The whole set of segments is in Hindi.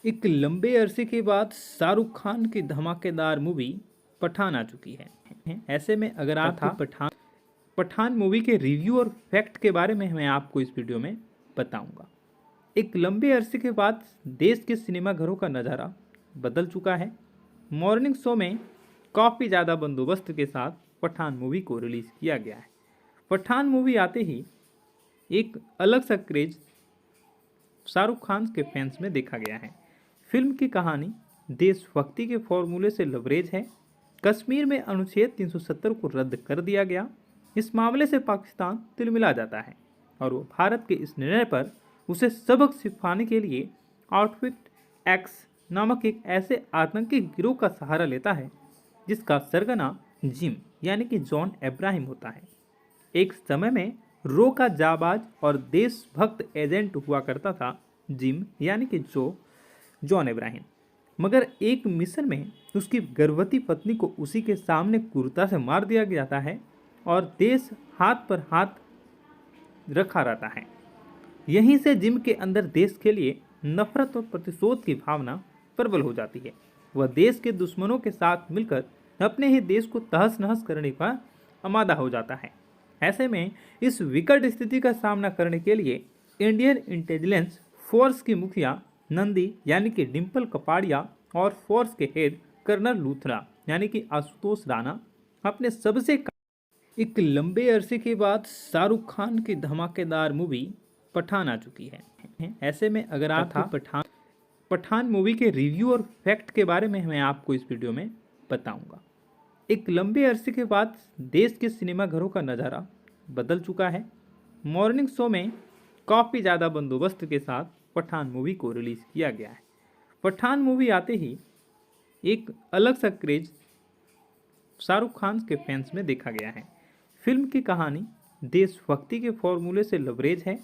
एक लंबे अरसे के बाद शाहरुख खान की धमाकेदार मूवी पठान आ चुकी है। ऐसे में अगर आपको पठान मूवी के रिव्यू और फैक्ट के बारे में मैं आपको इस वीडियो में बताऊंगा। एक लंबे अरसे के बाद देश के सिनेमा घरों का नज़ारा बदल चुका है। मॉर्निंग शो में काफ़ी ज़्यादा बंदोबस्त के साथ पठान मूवी को रिलीज़ किया गया है। पठान मूवी आते ही एक अलग सा क्रेज शाहरुख खान के फैंस में देखा गया है। फिल्म की कहानी देशभक्ति के फॉर्मूले से लबरेज है। कश्मीर में अनुच्छेद 370 को रद्द कर दिया गया। इस मामले से पाकिस्तान तिलमिला जाता है और वो भारत के इस निर्णय पर उसे सबक सिखाने के लिए आउटफिट एक्स नामक एक ऐसे आतंकी गिरोह का सहारा लेता है जिसका सरगना जिम यानी कि जॉन अब्राहम होता है। एक समय में रो का जाबाज और देशभक्त एजेंट हुआ करता था जिम यानी कि जॉन अब्राहम। मगर एक मिशन में उसकी गर्भवती पत्नी को उसी के सामने क्रूरता से मार दिया जाता है और देश हाथ पर हाथ रखा रहता है। यहीं से जिम के अंदर देश के लिए नफरत और प्रतिशोध की भावना प्रबल हो जाती है। वह देश के दुश्मनों के साथ मिलकर अपने ही देश को तहस नहस करने का आमादा हो जाता है। ऐसे में इस विकट स्थिति का सामना करने के लिए इंडियन इंटेलिजेंस फोर्स की मुखिया नंदी यानी कि डिम्पल कपाड़िया और फोर्स के हेड कर्नल लूथरा यानी कि आशुतोष राणा अपने एक लंबे अरसे के बाद शाहरुख खान की धमाकेदार मूवी पठान आ चुकी है। ऐसे में अगर आपको पठान मूवी के रिव्यू और फैक्ट के बारे में मैं आपको इस वीडियो में बताऊंगा। एक लंबे अरसे के बाद देश के सिनेमा घरों का नज़ारा बदल चुका है। मॉर्निंग शो में काफ़ी ज़्यादा बंदोबस्त के साथ पठान मूवी को रिलीज़ किया गया है। पठान मूवी आते ही एक अलग सा क्रेज शाहरुख खान के फैंस में देखा गया है। फिल्म की कहानी देशभक्ति के फॉर्मूले से लबरेज है।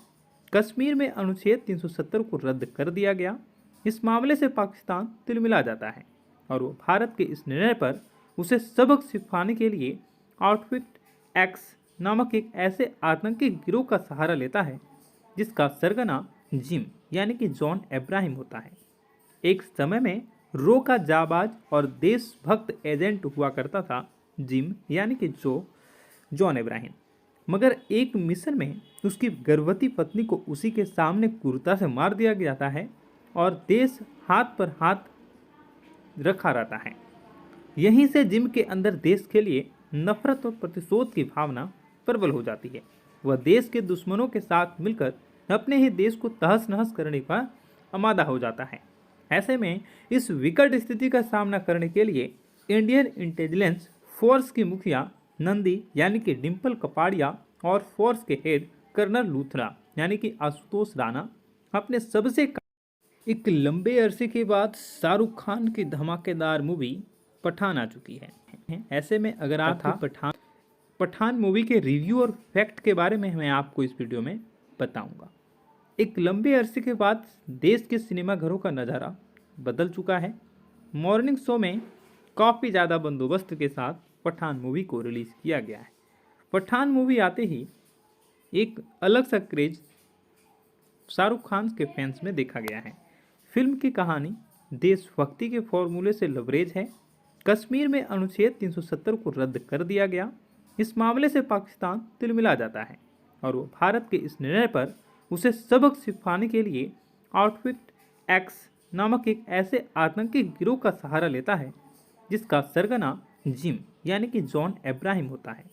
कश्मीर में अनुच्छेद 370 को रद्द कर दिया गया। इस मामले से पाकिस्तान तिलमिला जाता है और वो भारत के इस निर्णय पर उसे सबक सिखाने के लिए आउटफिट एक्स नामक एक ऐसे आतंकी गिरोह का सहारा लेता है जिसका सरगना जिम यानी कि जॉन अब्राहम होता है। एक समय में रो का जाबाज और देशभक्त एजेंट हुआ करता था जिम यानी कि जॉन अब्राहम। मगर एक मिशन में उसकी गर्भवती पत्नी को उसी के सामने क्रूरता से मार दिया जाता है और देश हाथ पर हाथ रखा रहता है। यहीं से जिम के अंदर देश के लिए नफरत और प्रतिशोध की भावना प्रबल हो जाती है। वह देश के दुश्मनों के साथ मिलकर अपने ही देश को तहस नहस करने का आमादा हो जाता है। ऐसे में इस विकट स्थिति का सामना करने के लिए इंडियन इंटेलिजेंस फोर्स की मुखिया नंदी यानी कि डिम्पल कपाड़िया और फोर्स के हेड कर्नल लूथरा यानी कि आशुतोष राणा अपने एक लंबे अरसे के बाद शाहरुख खान की धमाकेदार मूवी पठान आ चुकी है। ऐसे में अगर आपको पठान मूवी के रिव्यू और फैक्ट के बारे में मैं आपको इस वीडियो में बताऊंगा। एक लंबे अरसे के बाद देश के सिनेमा घरों का नज़ारा बदल चुका है। मॉर्निंग शो में काफ़ी ज़्यादा बंदोबस्त के साथ पठान मूवी को रिलीज़ किया गया है। पठान मूवी आते ही एक अलग सा क्रेज शाहरुख खान के फैंस में देखा गया है। फिल्म की कहानी देशभक्ति के फॉर्मूले से लबरेज है। कश्मीर में अनुच्छेद 370 को रद्द कर दिया गया। इस मामले से पाकिस्तान तिलमिला जाता है और वो भारत के इस निर्णय पर उसे सबक सिखाने के लिए आउटफिट एक्स नामक एक ऐसे आतंकी गिरोह का सहारा लेता है जिसका सरगना जिम यानी कि जॉन अब्राहम होता है।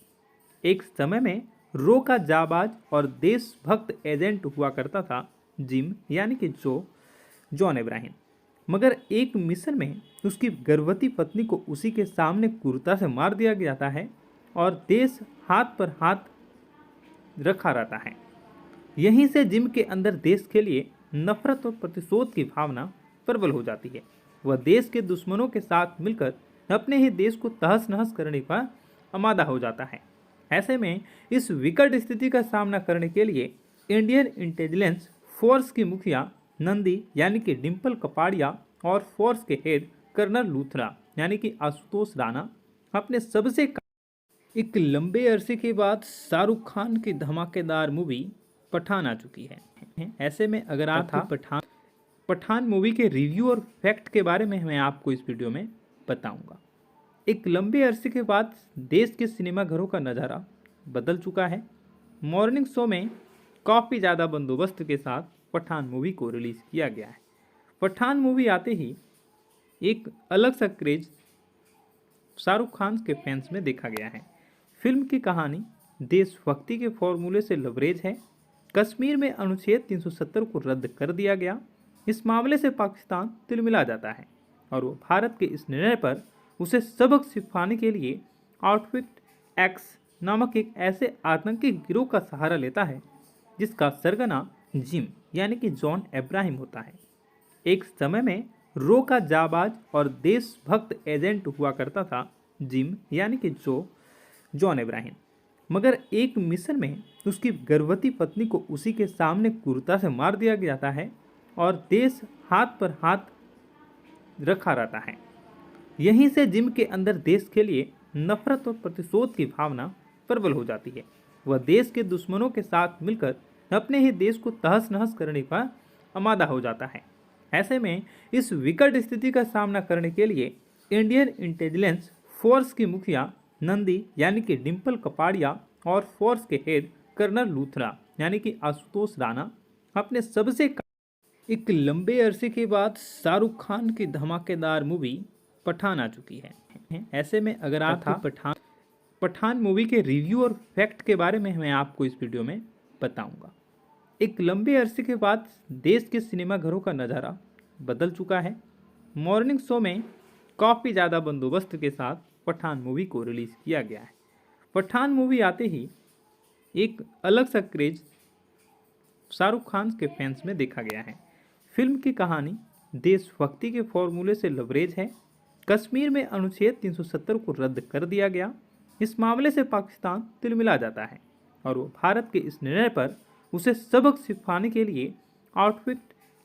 एक समय में रो का जाबाज और देशभक्त एजेंट हुआ करता था जिम यानी कि जॉन अब्राहम। मगर एक मिशन में उसकी गर्भवती पत्नी को उसी के सामने क्रूरता से मार दिया जाता है और देश हाथ पर हाथ रखा रहता है। यहीं से जिम के अंदर देश के लिए नफरत और प्रतिशोध की भावना प्रबल हो जाती है। वह देश के दुश्मनों के साथ मिलकर अपने ही देश को तहस नहस करने का आमादा हो जाता है। ऐसे में इस विकट स्थिति का सामना करने के लिए इंडियन इंटेलिजेंस फोर्स की मुखिया नंदी यानी कि डिम्पल कपाड़िया और फोर्स के हेड कर्नल लूथरा यानी कि आशुतोष राणा अपने एक लंबे अरसे के बाद शाहरुख खान की धमाकेदार मूवी पठान आ चुकी है। ऐसे में अगर आपको पठान मूवी के रिव्यू और फैक्ट के बारे में मैं आपको इस वीडियो में बताऊंगा। एक लंबे अरसे के बाद देश के सिनेमाघरों का नज़ारा बदल चुका है। मॉर्निंग शो में काफ़ी ज़्यादा बंदोबस्त के साथ पठान मूवी को रिलीज़ किया गया है। पठान मूवी आते ही एक अलग सा क्रेज शाहरुख खान के फैंस में देखा गया है। फिल्म की कहानी देशभक्ति के फॉर्मूले से लबरेज है। कश्मीर में अनुच्छेद 370 को रद्द कर दिया गया। इस मामले से पाकिस्तान तिलमिला जाता है और वो भारत के इस निर्णय पर उसे सबक सिखाने के लिए आउटफिट एक्स नामक एक ऐसे आतंकी गिरोह का सहारा लेता है जिसका सरगना जिम यानी कि जॉन इब्राहिम होता है। एक समय में रो का जाबाज और देशभक्त एजेंट हुआ करता था जिम यानी कि जॉन इब्राहिम, मगर एक मिशन में उसकी गर्भवती पत्नी को उसी के सामने क्रूरता से मार दिया जाता है और देश हाथ पर हाथ रखा रहता है। यहीं से जिम के अंदर देश के लिए नफरत और प्रतिशोध की भावना प्रबल हो जाती है। वह देश के दुश्मनों के साथ मिलकर अपने ही देश को तहस नहस करने का आमादा हो जाता है। ऐसे में इस विकट स्थिति का सामना करने के लिए इंडियन इंटेलिजेंस फोर्स की मुखिया नंदी यानी कि डिम्पल कपाड़िया और फोर्स के हेड कर्नल लूथरा यानी कि आशुतोष राणा अपने सबसे एक लंबे अरसे के बाद शाहरुख खान की धमाकेदार मूवी पठान आ चुकी है। ऐसे में अगर आप पठान मूवी के रिव्यू और फैक्ट के बारे में मैं आपको इस वीडियो में बताऊंगा। एक लंबे अरसे के बाद देश के सिनेमाघरों का नज़ारा बदल चुका है। मॉर्निंग शो में काफ़ी ज़्यादा बंदोबस्त के साथ पठान मूवी को रिलीज़ किया गया है। पठान मूवी आते ही एक अलग सा क्रेज शाहरुख खान के फैंस में देखा गया है। फिल्म की कहानी देशभक्ति के फॉर्मूले से लबरेज है। कश्मीर में अनुच्छेद 370 को रद्द कर दिया गया। इस मामले से पाकिस्तान तिलमिला जाता है और वो भारत के इस निर्णय पर उसे सबक सिखाने के लिए आउटफिट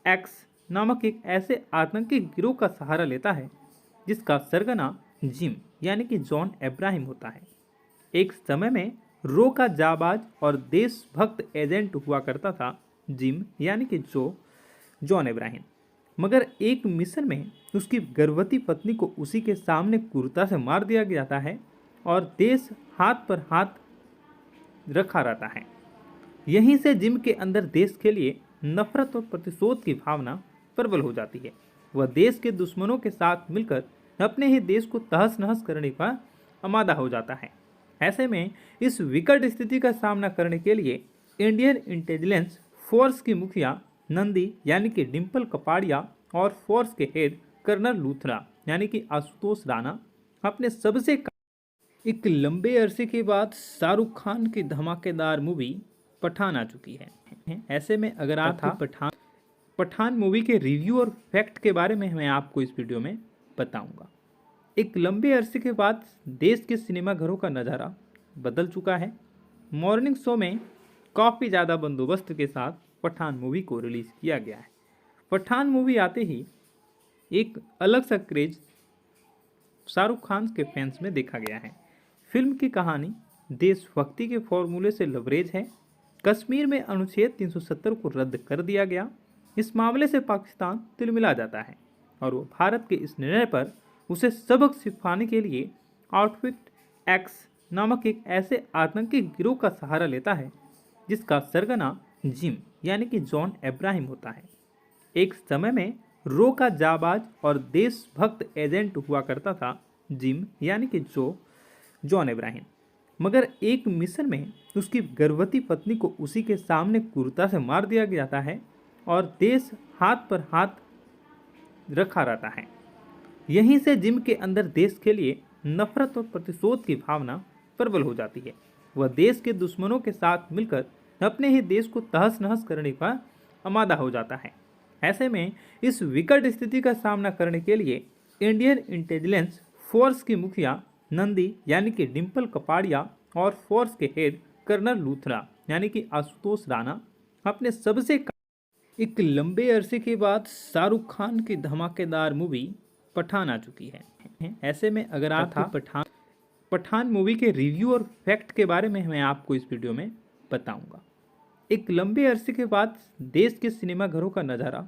एक्स नामक एक ऐसे आतंकी गिरोह का सहारा लेता है जिसका सरगना जिम यानी कि जॉन इब्राहिम होता है। एक समय में रो का जाबाज और देशभक्त एजेंट हुआ करता था जिम यानी कि जॉन इब्राहिम, मगर एक मिशन में उसकी गर्भवती पत्नी को उसी के सामने क्रूरता से मार दिया जाता है और देश हाथ पर हाथ रखा रहता है। यहीं से जिम के अंदर देश के लिए नफरत और प्रतिशोध की भावना प्रबल हो जाती है। वह देश के दुश्मनों के साथ मिलकर अपने ही देश को तहस नहस करने का आमादा हो जाता है। ऐसे में इस विकट स्थिति का सामना करने के लिए इंडियन इंटेलिजेंस फोर्स की मुखिया नंदी यानी कि डिम्पल कपाड़िया और फोर्स के हेड कर्नल लूथरा यानी कि आशुतोष राणा अपने सबसे एक लंबे अरसे के बाद शाहरुख खान की धमाकेदार मूवी पठान आ चुकी है। ऐसे में अगर आप पठान मूवी के रिव्यू और फैक्ट के बारे में मैं आपको इस वीडियो में बताऊंगा। एक लंबे अरसे के बाद देश के सिनेमाघरों का नज़ारा बदल चुका है। मॉर्निंग शो में काफ़ी ज़्यादा बंदोबस्त के साथ पठान मूवी को रिलीज़ किया गया है। पठान मूवी आते ही एक अलग सा क्रेज शाहरुख खान के फैंस में देखा गया है। फिल्म की कहानी देशभक्ति के फॉर्मूले से लबरेज है। कश्मीर में अनुच्छेद 370 को रद्द कर दिया गया। इस मामले से पाकिस्तान तिलमिला जाता है और वो भारत के इस निर्णय पर उसे सबक सिखाने के लिए आउटफिट एक्स नामक एक ऐसे आतंकी गिरोह का सहारा लेता है जिसका सरगना जिम यानी कि जॉन इब्राहिम होता है। एक समय में रो का जाबाज और देशभक्त एजेंट हुआ करता था जिम यानी कि जॉन इब्राहिम, मगर एक मिशन में उसकी गर्भवती पत्नी को उसी के सामने क्रूरता से मार दिया जाता है और देश हाथ पर हाथ रखा रहता है। यहीं से जिम के अंदर देश के लिए नफरत और प्रतिशोध की भावना प्रबल हो जाती है। वह देश के दुश्मनों के साथ मिलकर अपने ही देश को तहस नहस करने का आमादा हो जाता है। ऐसे में इस विकट स्थिति का सामना करने के लिए इंडियन इंटेलिजेंस फोर्स की मुखिया नंदी यानी कि डिम्पल कपाड़िया और फोर्स के हेड कर्नल लूथरा यानी कि आशुतोष राणा अपने सबसे एक लंबे अरसे के बाद शाहरुख खान की धमाकेदार मूवी पठान आ चुकी है। ऐसे में अगर आप पठान मूवी के रिव्यू और फैक्ट के बारे में मैं आपको इस वीडियो में बताऊंगा। एक लंबे अरसे के बाद देश के सिनेमाघरों का नज़ारा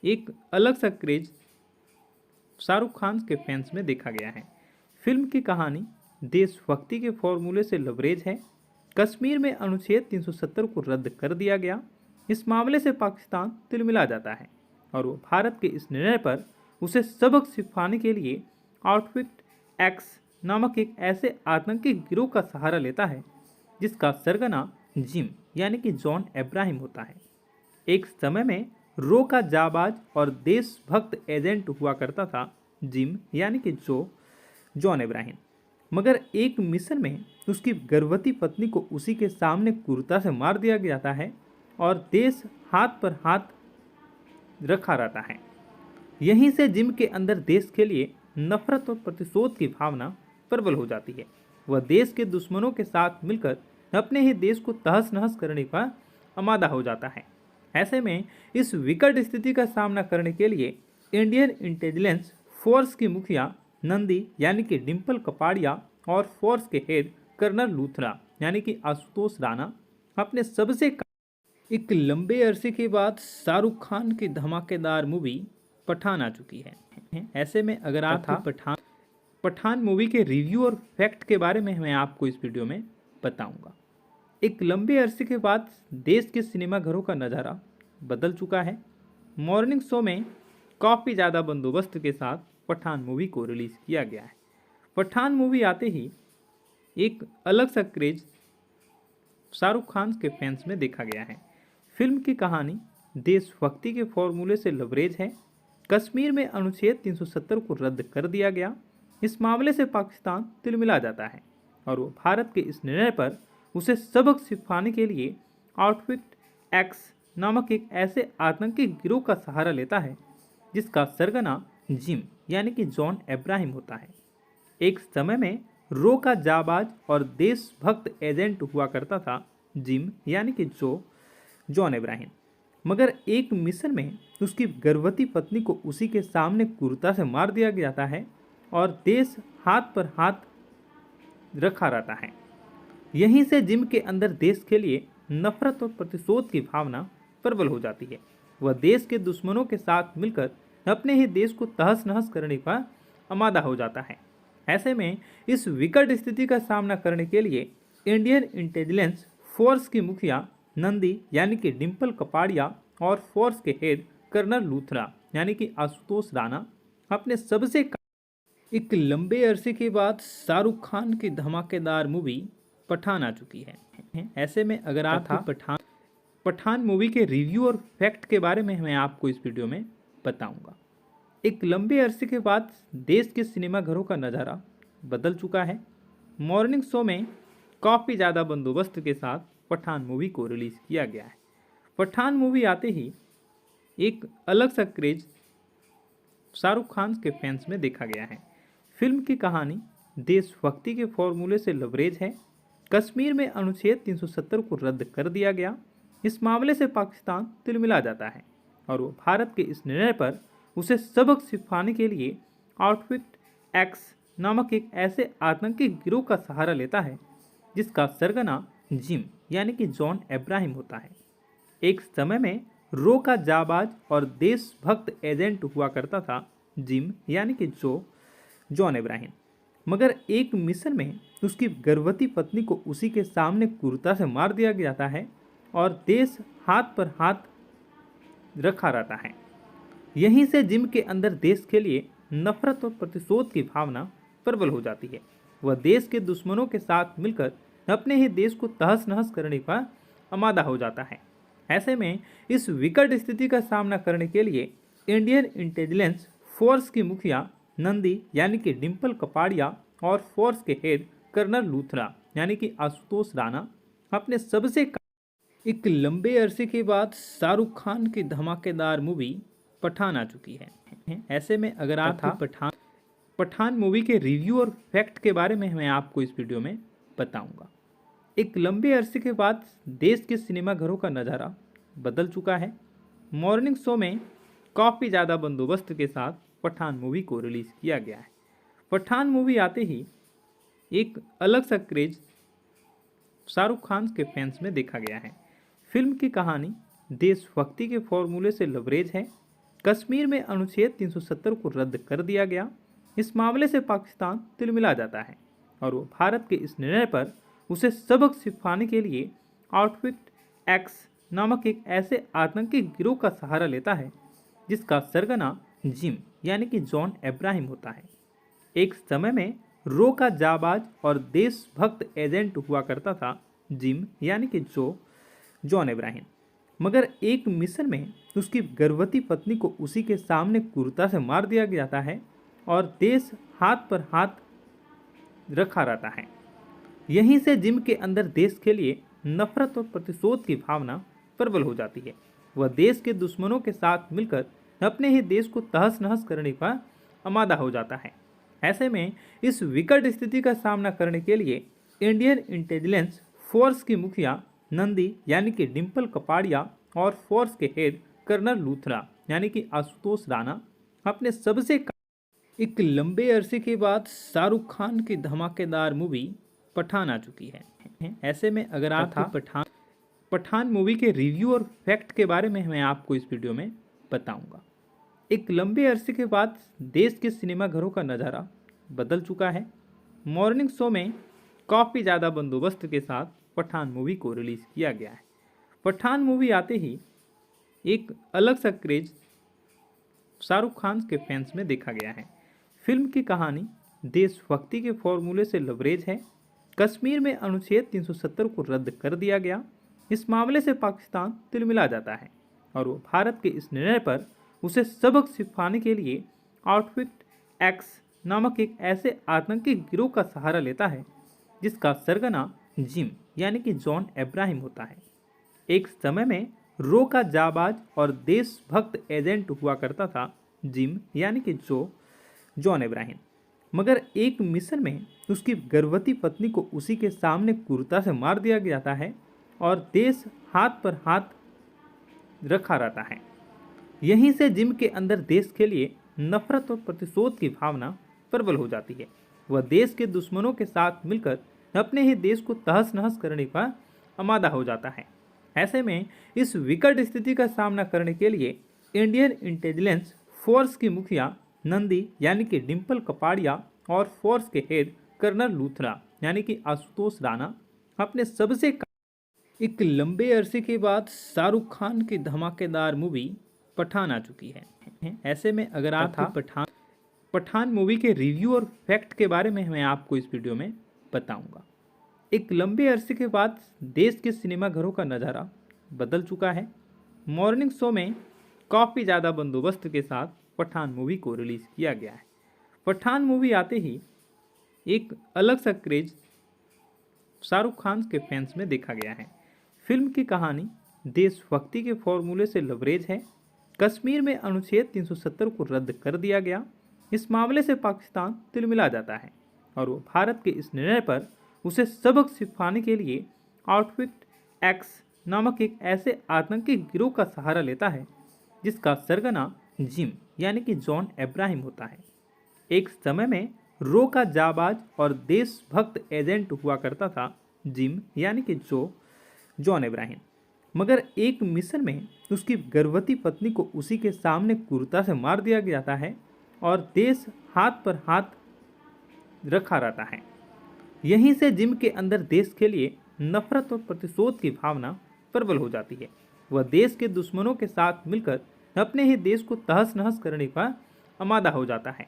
एक अलग सा क्रेज शाहरुख खान के फैंस में देखा गया है। फिल्म की कहानी देशभक्ति के फॉर्मूले से लबरेज है। कश्मीर में अनुच्छेद 370 को रद्द कर दिया गया। इस मामले से पाकिस्तान तिलमिला जाता है और वो भारत के इस निर्णय पर उसे सबक सिखाने के लिए आउटफिट एक्स नामक एक ऐसे आतंकी गिरोह का सहारा लेता है जिसका सरगना जिम यानी कि जॉन अब्राहम होता है। एक समय में रो का जाबाज और देशभक्त एजेंट हुआ करता था जिम यानी कि जॉन अब्राहम, मगर एक मिशन में उसकी गर्भवती पत्नी को उसी के सामने क्रूरता से मार दिया जाता है और देश हाथ पर हाथ रखा रहता है। यहीं से जिम के अंदर देश के लिए नफरत और प्रतिशोध की भावना प्रबल हो जाती है। वह देश के दुश्मनों के साथ मिलकर अपने ही देश को तहस नहस करने का आमादा हो जाता है। ऐसे में इस विकट स्थिति का सामना करने के लिए इंडियन इंटेलिजेंस फोर्स की मुखिया नंदी यानी कि डिम्पल कपाड़िया और फोर्स के हेड कर्नल लूथरा यानी कि आशुतोष राणा अपने सबसे एक लंबे अरसे के बाद शाहरुख खान की धमाकेदार मूवी पठान आ चुकी है। ऐसे में अगर आप पठान मूवी के रिव्यू और फैक्ट के बारे में मैं आपको इस वीडियो में बताऊंगा। एक लंबे अरसे के बाद देश के सिनेमाघरों का नज़ारा बदल चुका है। मॉर्निंग शो में काफ़ी ज़्यादा बंदोबस्त के साथ पठान मूवी को रिलीज़ किया गया है। पठान मूवी आते ही एक अलग सा क्रेज शाहरुख खान के फैंस में देखा गया है। फिल्म की कहानी देशभक्ति के फॉर्मूले से लबरेज है। कश्मीर में अनुच्छेद 370 को रद्द कर दिया गया। इस मामले से पाकिस्तान तिलमिला जाता है और वो भारत के इस निर्णय पर उसे सबक सिखाने के लिए आउटफिट एक्स नामक एक ऐसे आतंकी गिरोह का सहारा लेता है जिसका सरगना जिम यानी कि जॉन अब्राहम होता है। एक समय में रो का जाबाज और देशभक्त एजेंट हुआ करता था जिम यानी कि जॉन अब्राहम, मगर एक मिशन में उसकी गर्भवती पत्नी को उसी के सामने क्रूरता से मार दिया जाता है और देश हाथ पर हाथ रखा रहता है। यहीं से जिम के अंदर देश के लिए नफरत और प्रतिशोध की भावना प्रबल हो जाती है। वह देश के दुश्मनों के साथ मिलकर अपने ही देश को तहस नहस करने का आमादा हो जाता है। ऐसे में इस विकट स्थिति का सामना करने के लिए इंडियन इंटेलिजेंस फोर्स की मुखिया नंदी यानी कि डिम्पल कपाड़िया और फोर्स के हेड कर्नल लूथरा यानी कि आशुतोष राणा अपने सबसे एक लंबे अरसे के बाद शाहरुख खान की धमाकेदार मूवी पठान आ चुकी है। ऐसे में अगर आप पठान मूवी के रिव्यू और फैक्ट के बारे में मैं आपको इस वीडियो में बताऊंगा। एक लंबे अरसे के बाद देश के सिनेमाघरों का नज़ारा बदल चुका है। मॉर्निंग शो में काफ़ी ज़्यादा बंदोबस्त के साथ पठान मूवी को रिलीज़ किया गया है। पठान मूवी आते ही एक अलग सा क्रेज शाहरुख खान के फैंस में देखा गया है। फिल्म की कहानी देशभक्ति के फॉर्मूले से लबरेज है। कश्मीर में अनुच्छेद 370 को रद्द कर दिया गया। इस मामले से पाकिस्तान तिलमिला जाता है और वो भारत के इस निर्णय पर उसे सबक सिखाने के लिए आउटफिट एक्स नामक एक ऐसे आतंकी गिरोह का सहारा लेता है जिसका सरगना जिम यानी कि जॉन अब्राहम होता है। एक समय में रो का जाबाज और देशभक्त एजेंट हुआ करता था जिम यानी कि जॉन अब्राहम, मगर एक मिशन में उसकी गर्भवती पत्नी को उसी के सामने क्रूरता से मार दिया जाता है और देश हाथ पर हाथ रखा रहता है। यहीं से जिम के अंदर देश के लिए नफरत और प्रतिशोध की भावना प्रबल हो जाती है। वह देश के दुश्मनों के साथ मिलकर अपने ही देश को तहस नहस करने का आमादा हो जाता है। ऐसे में इस विकट स्थिति का सामना करने के लिए इंडियन इंटेलिजेंस फोर्स की मुखिया नंदी यानी कि डिम्पल कपाड़िया और फोर्स के हेड कर्नल लूथरा यानी कि आशुतोष राणा अपने सबसे एक लंबे अरसे के बाद शाहरुख खान की धमाकेदार मूवी पठान आ चुकी है। ऐसे में अगर आप पठान मूवी के रिव्यू और फैक्ट के बारे में मैं आपको इस वीडियो में बताऊंगा। एक लंबे अरसे के बाद देश के सिनेमाघरों का नज़ारा बदल चुका है। मॉर्निंग शो में काफ़ी ज़्यादा बंदोबस्त के साथ पठान मूवी को रिलीज़ किया गया है। पठान मूवी आते ही एक अलग सा क्रेज शाहरुख खान के फैंस में देखा गया है। फिल्म की कहानी देशभक्ति के फॉर्मूले से लबरेज है। कश्मीर में अनुच्छेद 370 को रद्द कर दिया गया। इस मामले से पाकिस्तान तिलमिला जाता है और वो भारत के इस निर्णय पर उसे सबक सिखाने के लिए आउटफिट एक्स नामक एक ऐसे आतंकी गिरोह का सहारा लेता है जिसका सरगना जिम यानी कि जॉन अब्राहम होता है। एक समय में रो का जाबाज और देशभक्त एजेंट हुआ करता था जिम यानी कि जॉन अब्राहम, मगर एक मिशन में उसकी गर्भवती पत्नी को उसी के सामने क्रूरता से मार दिया जाता है और देश हाथ पर हाथ रखा रहता है। यहीं से जिम के अंदर देश के लिए नफरत और प्रतिशोध की भावना प्रबल हो जाती है। वह देश के दुश्मनों के साथ मिलकर अपने ही देश को तहस नहस करने का आमादा हो जाता है। ऐसे में इस विकट स्थिति का सामना करने के लिए इंडियन इंटेलिजेंस फोर्स की मुखिया नंदी यानी कि डिम्पल कपाड़िया और फोर्स के हेड कर्नल लूथरा यानी कि आशुतोष राणा अपने सबसे एक लंबे अरसे के बाद शाहरुख खान की धमाकेदार मूवी पठान आ चुकी है। ऐसे में अगर आप पठान मूवी के रिव्यू और फैक्ट के बारे में मैं आपको इस वीडियो में बताऊंगा। एक लंबे अरसे के बाद देश के सिनेमाघरों का नज़ारा बदल चुका है। मॉर्निंग शो में काफ़ी ज़्यादा बंदोबस्त के साथ पठान मूवी को रिलीज़ किया गया है। पठान मूवी आते ही एक अलग सा क्रेज शाहरुख खान के फैंस में देखा गया है। फिल्म की कहानी देशभक्ति के फॉर्मूले से लबरेज है। कश्मीर में अनुच्छेद 370 को रद्द कर दिया गया। इस मामले से पाकिस्तान तिलमिला जाता है और वो भारत के इस निर्णय पर उसे सबक सिखाने के लिए आउटफिट एक्स नामक एक ऐसे आतंकी गिरोह का सहारा लेता है जिसका सरगना जिम यानी कि जॉन अब्राहम होता है। एक समय में रो का जाबाज और देशभक्त एजेंट हुआ करता था जिम यानी कि जॉन अब्राहम, मगर एक मिशन में उसकी गर्भवती पत्नी को उसी के सामने क्रूरता से मार दिया जाता है और देश हाथ पर हाथ रखा रहता है। यहीं से जिम के अंदर देश के लिए नफरत और प्रतिशोध की भावना प्रबल हो जाती है। वह देश के दुश्मनों के साथ मिलकर अपने ही देश को तहस नहस करने का आमादा हो जाता है। ऐसे में इस विकट स्थिति का सामना करने के लिए इंडियन इंटेलिजेंस फोर्स की मुखिया नंदी यानी कि डिम्पल कपाड़िया और फोर्स के हेड कर्नल लूथरा यानी कि आशुतोष राणा अपने सबसे एक लंबे अरसे के बाद शाहरुख खान की धमाकेदार मूवी पठान आ चुकी है। ऐसे में अगर आप पठान मूवी के रिव्यू और फैक्ट के बारे में मैं आपको इस वीडियो में बताऊंगा। एक लंबे अरसे के बाद देश के सिनेमाघरों का नज़ारा बदल चुका है। मॉर्निंग शो में काफ़ी ज़्यादा बंदोबस्त के साथ पठान मूवी को रिलीज़ किया गया है। पठान मूवी आते ही एक अलग सा क्रेज शाहरुख खान के फैंस में देखा गया है। फिल्म की कहानी देशभक्ति के फॉर्मूले से लबरेज है। कश्मीर में अनुच्छेद 370 को रद्द कर दिया गया। इस मामले से पाकिस्तान तिलमिला जाता है और वो भारत के इस निर्णय पर उसे सबक सिखाने के लिए आउटफिट एक्स नामक एक ऐसे आतंकी गिरोह का सहारा लेता है जिसका सरगना जिम यानी कि जॉन अब्राहम होता है। एक समय में रो का जाबाज और देशभक्त एजेंट हुआ करता था जिम यानी कि जॉन अब्राहम, मगर एक मिशन में उसकी गर्भवती पत्नी को उसी के सामने क्रूरता से मार दिया जाता है और देश हाथ पर हाथ रखा रहता है। यहीं से जिम के अंदर देश के लिए नफरत और प्रतिशोध की भावना प्रबल हो जाती है। वह देश के दुश्मनों के साथ मिलकर अपने ही देश को तहस नहस करने का आमादा हो जाता है।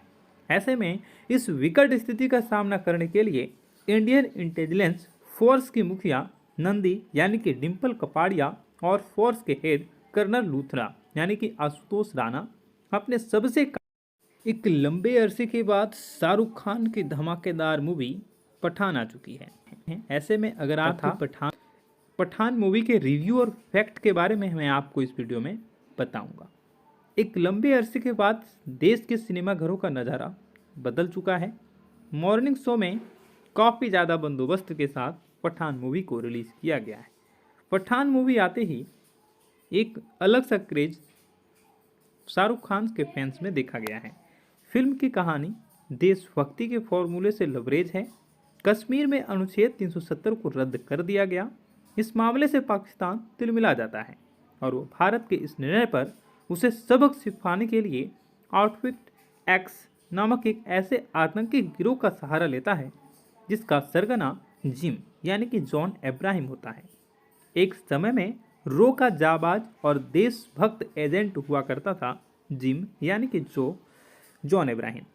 ऐसे में इस विकट स्थिति का सामना करने के लिए इंडियन इंटेलिजेंस फोर्स की मुखिया नंदी यानी कि डिम्पल कपाड़िया और फोर्स के हेड कर्नल लूथरा यानी कि आशुतोष राणा अपने सबसे एक लंबे अरसे के बाद शाहरुख खान की धमाकेदार मूवी पठान आ चुकी है। ऐसे में अगर आप पठान मूवी के रिव्यू और फैक्ट के बारे में मैं आपको इस वीडियो में बताऊंगा। एक लंबे अरसे के बाद देश के सिनेमाघरों का नज़ारा बदल चुका है। मॉर्निंग शो में काफ़ी ज़्यादा बंदोबस्त के साथ पठान मूवी को रिलीज़ किया गया है। पठान मूवी आते ही एक अलग सा क्रेज शाहरुख खान के फैंस में देखा गया है। फिल्म की कहानी देशभक्ति के फॉर्मूले से लबरेज है। कश्मीर में अनुच्छेद 370 को रद्द कर दिया गया। इस मामले से पाकिस्तान तिलमिला जाता है और वो भारत के इस निर्णय पर उसे सबक सिखाने के लिए आउटफिट एक्स नामक एक ऐसे आतंकी गिरोह का सहारा लेता है जिसका सरगना जिम यानी कि जॉन अब्राहम होता है। एक समय में रो का जाबाज और देशभक्त एजेंट हुआ करता था जिम यानी कि जॉन अब्राहम,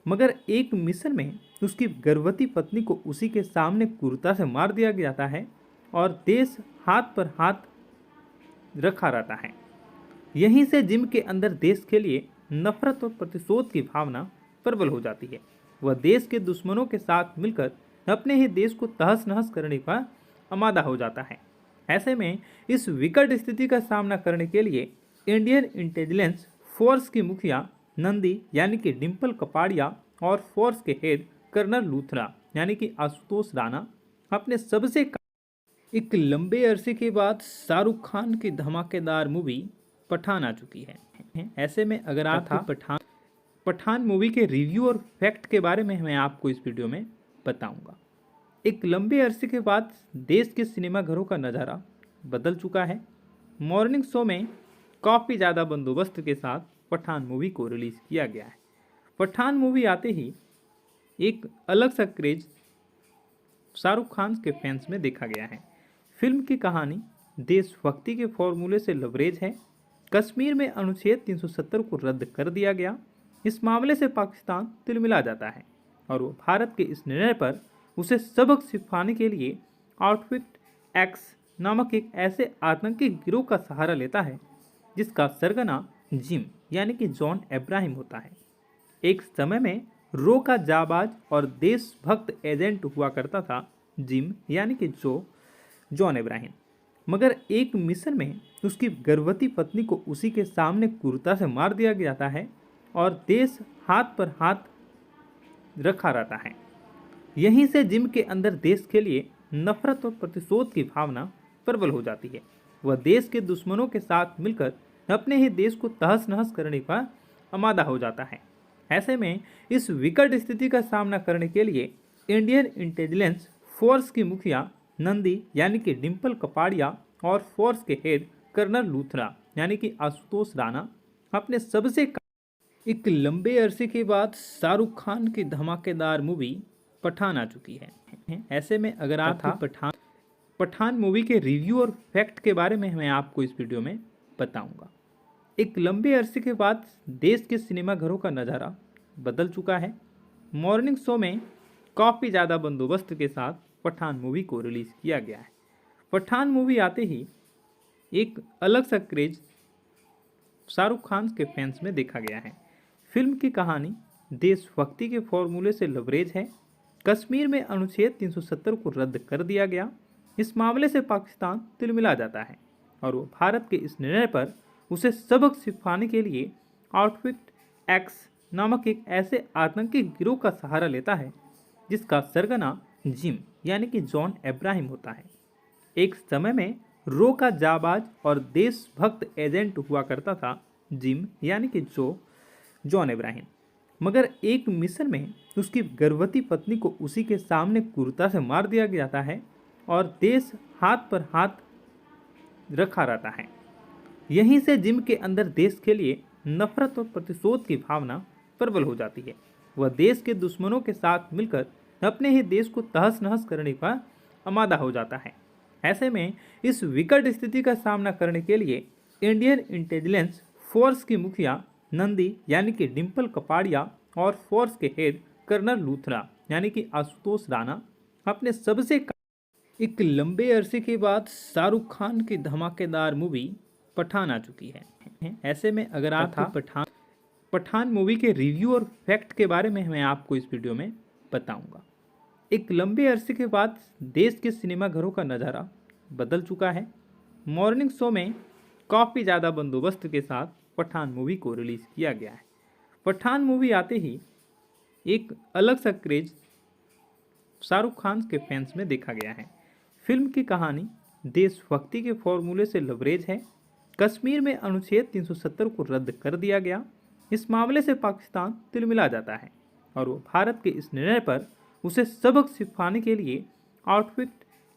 मगर एक मिशन में उसकी गर्भवती पत्नी को उसी के सामने क्रूरता से मार दिया जाता है और देश हाथ पर हाथ रखा रहता है। यहीं से जिम के अंदर देश के लिए नफरत और प्रतिशोध की भावना प्रबल हो जाती है। वह देश के दुश्मनों के साथ मिलकर अपने ही देश को तहस नहस करने का आमादा हो जाता है। ऐसे में इस विकट स्थिति का सामना करने के लिए इंडियन इंटेलिजेंस फोर्स की मुखिया नंदी यानी कि डिम्पल कपाड़िया और फोर्स के हेड कर्नल लूथरा यानी कि आशुतोष राणा अपने सबसे एक लंबे अरसे के बाद शाहरुख खान की धमाकेदार मूवी पठान आ चुकी है। ऐसे में अगर आप पठान मूवी के रिव्यू और फैक्ट के बारे में मैं आपको इस वीडियो में बताऊंगा। एक लंबे अरसे के बाद देश के सिनेमाघरों का नज़ारा बदल चुका है। मॉर्निंग शो में काफ़ी ज़्यादा बंदोबस्त के साथ पठान मूवी को रिलीज़ किया गया है। पठान मूवी आते ही एक अलग सा क्रेज शाहरुख खान के फैंस में देखा गया है। फिल्म की कहानी देशभक्ति के फॉर्मूले से लबरेज है। कश्मीर में अनुच्छेद 370 को रद्द कर दिया गया। इस मामले से पाकिस्तान तिलमिला जाता है और वो भारत के इस निर्णय पर उसे सबक सिखाने के लिए आउटफिट एक्स नामक एक ऐसे आतंकी गिरोह का सहारा लेता है जिसका सरगना जिम यानी कि जॉन अब्राहम होता है। एक समय में रो का जाबाज और देशभक्त एजेंट हुआ करता था जिम यानी कि जॉन अब्राहम। मगर एक मिशन में उसकी गर्भवती पत्नी को उसी के सामने क्रूरता से मार दिया जाता है और देश हाथ पर हाथ रखा रहता है। यहीं से जिम के अंदर देश के लिए नफरत और प्रतिशोध की भावना प्रबल हो जाती है। वह देश के दुश्मनों के साथ मिलकर अपने ही देश को तहस नहस करने का आमादा हो जाता है। ऐसे में इस विकट स्थिति का सामना करने के लिए इंडियन इंटेलिजेंस फोर्स की मुखिया नंदी यानी कि डिम्पल कपाड़िया और फोर्स के हेड कर्नल लूथरा यानी कि आशुतोष राणा अपने सबसे एक लंबे अरसे के बाद शाहरुख खान की धमाकेदार मूवी पठान आ चुकी है। ऐसे में अगर आप पठान मूवी के रिव्यू और फैक्ट के बारे में मैं आपको इस वीडियो में बताऊंगा। एक लंबे अरसे के बाद देश के सिनेमाघरों का नज़ारा बदल चुका है। मॉर्निंग शो में काफ़ी ज़्यादा बंदोबस्त के साथ पठान मूवी को रिलीज़ किया गया है। पठान मूवी आते ही एक अलग सा क्रेज शाहरुख खान के फैंस में देखा गया है। फिल्म की कहानी देशभक्ति के फॉर्मूले से लबरेज है। कश्मीर में अनुच्छेद 370 को रद्द कर दिया गया। इस मामले से पाकिस्तान तिलमिला जाता है और वो भारत के इस निर्णय पर उसे सबक सिखाने के लिए आउटफिट एक्स नामक एक ऐसे आतंकी गिरोह का सहारा लेता है जिसका सरगना जिम यानी कि जॉन अब्राहम होता है। एक समय में रो का जाबाज और देशभक्त एजेंट हुआ करता था जिम यानी कि जॉन अब्राहम। मगर एक मिशन में उसकी गर्भवती पत्नी को उसी के सामने क्रूरता से मार दिया जाता है और देश हाथ पर हाथ रखा रहता है। यहीं से जिम के अंदर देश के लिए नफरत और प्रतिशोध की भावना प्रबल हो जाती है। वह देश के दुश्मनों के साथ मिलकर अपने ही देश को तहस नहस करने का आमादा हो जाता है। ऐसे में इस विकट स्थिति का सामना करने के लिए इंडियन इंटेलिजेंस फोर्स की मुखिया नंदी यानी कि डिम्पल कपाड़िया और फोर्स के हेड कर्नल लूथरा यानी कि आशुतोष राणा अपने सबसे एक लंबे अरसे के बाद शाहरुख खान की धमाकेदार मूवी पठान आ चुकी है। ऐसे में अगर आप पठान मूवी के रिव्यू और फैक्ट के बारे में मैं आपको इस वीडियो में बताऊंगा। एक लंबे अरसे के बाद देश के सिनेमाघरों का नज़ारा बदल चुका है। मॉर्निंग शो में काफ़ी ज़्यादा बंदोबस्त के साथ पठान मूवी को रिलीज़ किया गया है। पठान मूवी आते ही एक अलग सा क्रेज शाहरुख खान के फैंस में देखा गया है। फिल्म की कहानी देशभक्ति के फॉर्मूले से लबरेज है। कश्मीर में अनुच्छेद 370 को रद्द कर दिया गया। इस मामले से पाकिस्तान तिलमिला जाता है और वो भारत के इस निर्णय पर उसे सबक सिखाने के लिए आउटफिट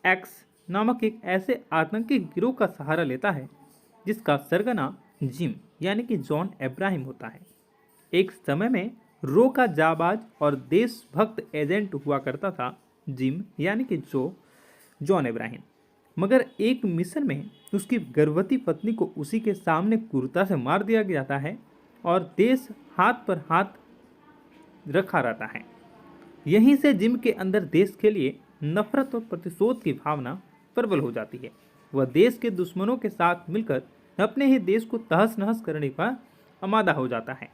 एक्स नामक एक ऐसे आतंकी गिरोह का सहारा लेता है जिसका सरगना जिम यानी कि जॉन अब्राहम होता है। एक समय में रो का जाबाज और देशभक्त एजेंट हुआ करता था जिम यानी कि जॉन अब्राहम। मगर एक मिशन में उसकी गर्भवती पत्नी को उसी के सामने क्रूरता से मार दिया जाता है और देश हाथ पर हाथ रखा रहता है। यहीं से जिम के अंदर देश के लिए नफरत और प्रतिशोध की भावना प्रबल हो जाती है। वह देश के दुश्मनों के साथ मिलकर अपने ही देश को तहस नहस करने का आमादा हो जाता है।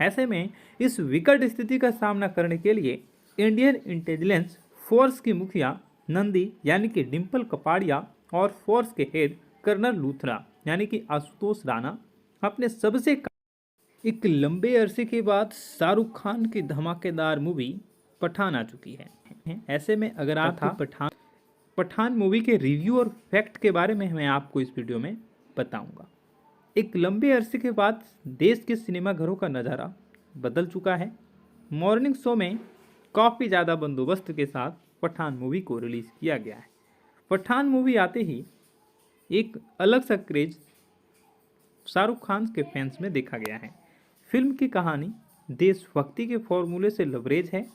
ऐसे में इस विकट स्थिति का सामना करने के लिए इंडियन इंटेलिजेंस फोर्स की मुखिया नंदी यानी कि डिम्पल कपाड़िया और फोर्स के हेड कर्नल लूथरा यानी कि आशुतोष राणा अपने सबसे एक लंबे अरसे के बाद शाहरुख खान की धमाकेदार मूवी पठान आ चुकी है। ऐसे में अगर आप पठान मूवी के रिव्यू और फैक्ट के बारे में मैं आपको इस वीडियो में बताऊंगा। एक लंबे अरसे के बाद देश के सिनेमाघरों का नज़ारा बदल चुका है। मॉर्निंग शो में काफ़ी ज़्यादा बंदोबस्त के साथ पठान मूवी को रिलीज़ किया गया है। पठान मूवी आते ही एक अलग सा क्रेज शाहरुख खान के फैंस में देखा गया है। फिल्म की कहानी देशभक्ति के फॉर्मूले से लबरेज है।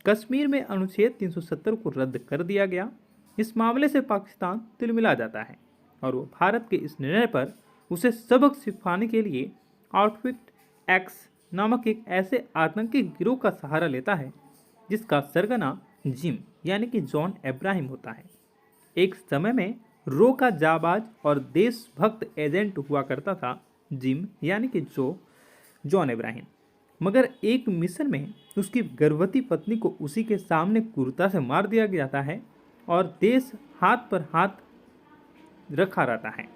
कश्मीर में अनुच्छेद 370 को रद्द कर दिया गया। इस मामले से पाकिस्तान तिलमिला जाता है और वो भारत के इस निर्णय पर उसे सबक सिखाने के लिए आउटफिट एक्स नामक एक ऐसे आतंकी गिरोह का सहारा लेता है जिसका सरगना जिम यानी कि जॉन अब्राहम होता है। एक समय में रो का जाबाज और देशभक्त एजेंट हुआ करता था जिम यानी कि जॉन अब्राहम। मगर एक मिशन में उसकी गर्भवती पत्नी को उसी के सामने क्रूरता से मार दिया जाता है और देश हाथ पर हाथ रखा रहता है।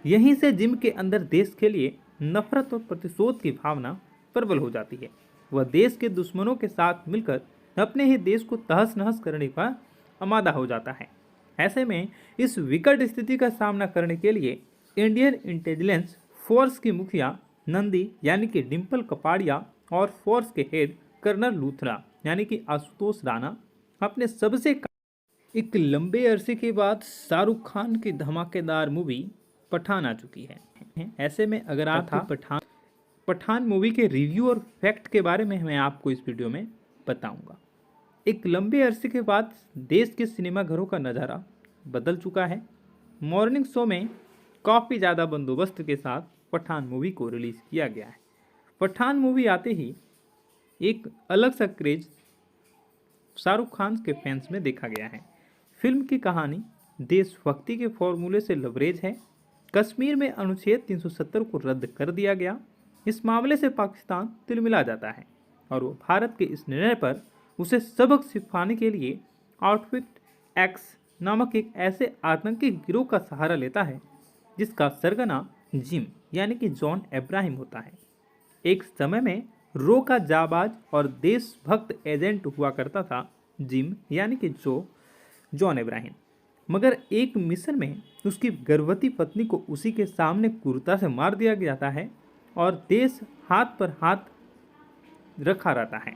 यहीं से जिम के अंदर देश के लिए नफरत और प्रतिशोध की भावना प्रबल हो जाती है। वह देश के दुश्मनों के साथ मिलकर अपने ही देश को तहस नहस करने का आमादा हो जाता है। ऐसे में इस विकट स्थिति का सामना करने के लिए इंडियन इंटेलिजेंस फोर्स की मुखिया नंदी यानी कि डिम्पल कपाड़िया और फोर्स के हेड कर्नल लूथरा यानी कि आशुतोष राणा अपने सबसे एक लंबे अरसे के बाद शाहरुख खान की धमाकेदार मूवी पठान आ चुकी है। ऐसे में अगर आप पठान मूवी के रिव्यू और फैक्ट के बारे में मैं आपको इस वीडियो में बताऊंगा। एक लंबे अरसे के बाद देश के सिनेमा घरों का नज़ारा बदल चुका है। मॉर्निंग शो में काफ़ी ज़्यादा बंदोबस्त के साथ पठान मूवी को रिलीज़ किया गया है। पठान मूवी आते ही एक अलग सा क्रेज शाहरुख खान के फैंस में देखा गया है। फिल्म की कहानी देशभक्ति के फॉर्मूले से लबरेज है। कश्मीर में अनुच्छेद 370 को रद्द कर दिया गया। इस मामले से पाकिस्तान तिलमिला जाता है और वो भारत के इस निर्णय पर उसे सबक सिखाने के लिए आउटफिट एक्स नामक एक ऐसे आतंकी गिरोह का सहारा लेता है जिसका सरगना जिम यानी कि जॉन अब्राहम होता है। एक समय में रो का जाबाज और देशभक्त एजेंट हुआ करता था जिम यानी कि जॉन अब्राहम। मगर एक मिशन में उसकी गर्भवती पत्नी को उसी के सामने क्रूरता से मार दिया जाता है और देश हाथ पर हाथ रखा रहता है।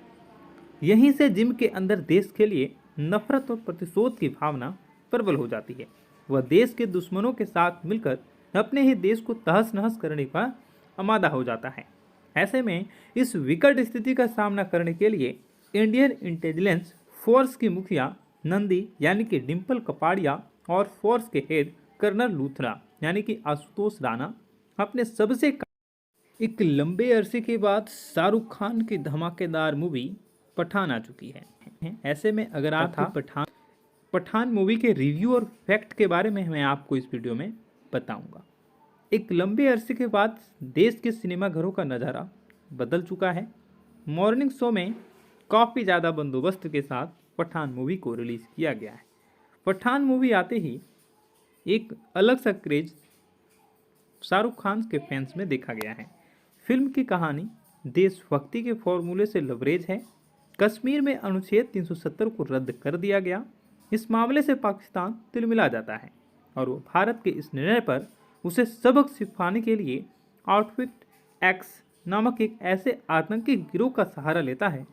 यहीं से जिम के अंदर देश के लिए नफरत और प्रतिशोध की भावना प्रबल हो जाती है। वह देश के दुश्मनों के साथ मिलकर अपने ही देश को तहस नहस करने का आमादा हो जाता है। ऐसे में इस विकट स्थिति का सामना करने के लिए इंडियन इंटेलिजेंस फोर्स की मुखिया नंदी यानी कि डिम्पल कपाड़िया और फोर्स के हेड कर्नल लूथरा यानी कि आशुतोष राणा अपने सबसे एक लंबे अरसे के बाद शाहरुख खान की धमाकेदार मूवी पठान आ चुकी है। ऐसे में अगर आप पठान मूवी के रिव्यू और फैक्ट के बारे में मैं आपको इस वीडियो में बताऊंगा। एक लंबे अरसे के बाद देश के सिनेमा घरों का नज़ारा बदल चुका है। मॉर्निंग शो में काफ़ी ज़्यादा बंदोबस्त के साथ पठान मूवी को रिलीज़ किया गया है। पठान मूवी आते ही एक अलग सा क्रेज शाहरुख खान के फैंस में देखा गया है। फिल्म की कहानी देशभक्ति के फॉर्मूले से लबरेज है। कश्मीर में अनुच्छेद 370 को रद्द कर दिया गया। इस मामले से पाकिस्तान तिलमिला जाता है और वो भारत के इस निर्णय पर उसे सबक सिखाने के लिए आउटफिट एक्स नामक एक ऐसे आतंकी गिरोह का सहारा लेता है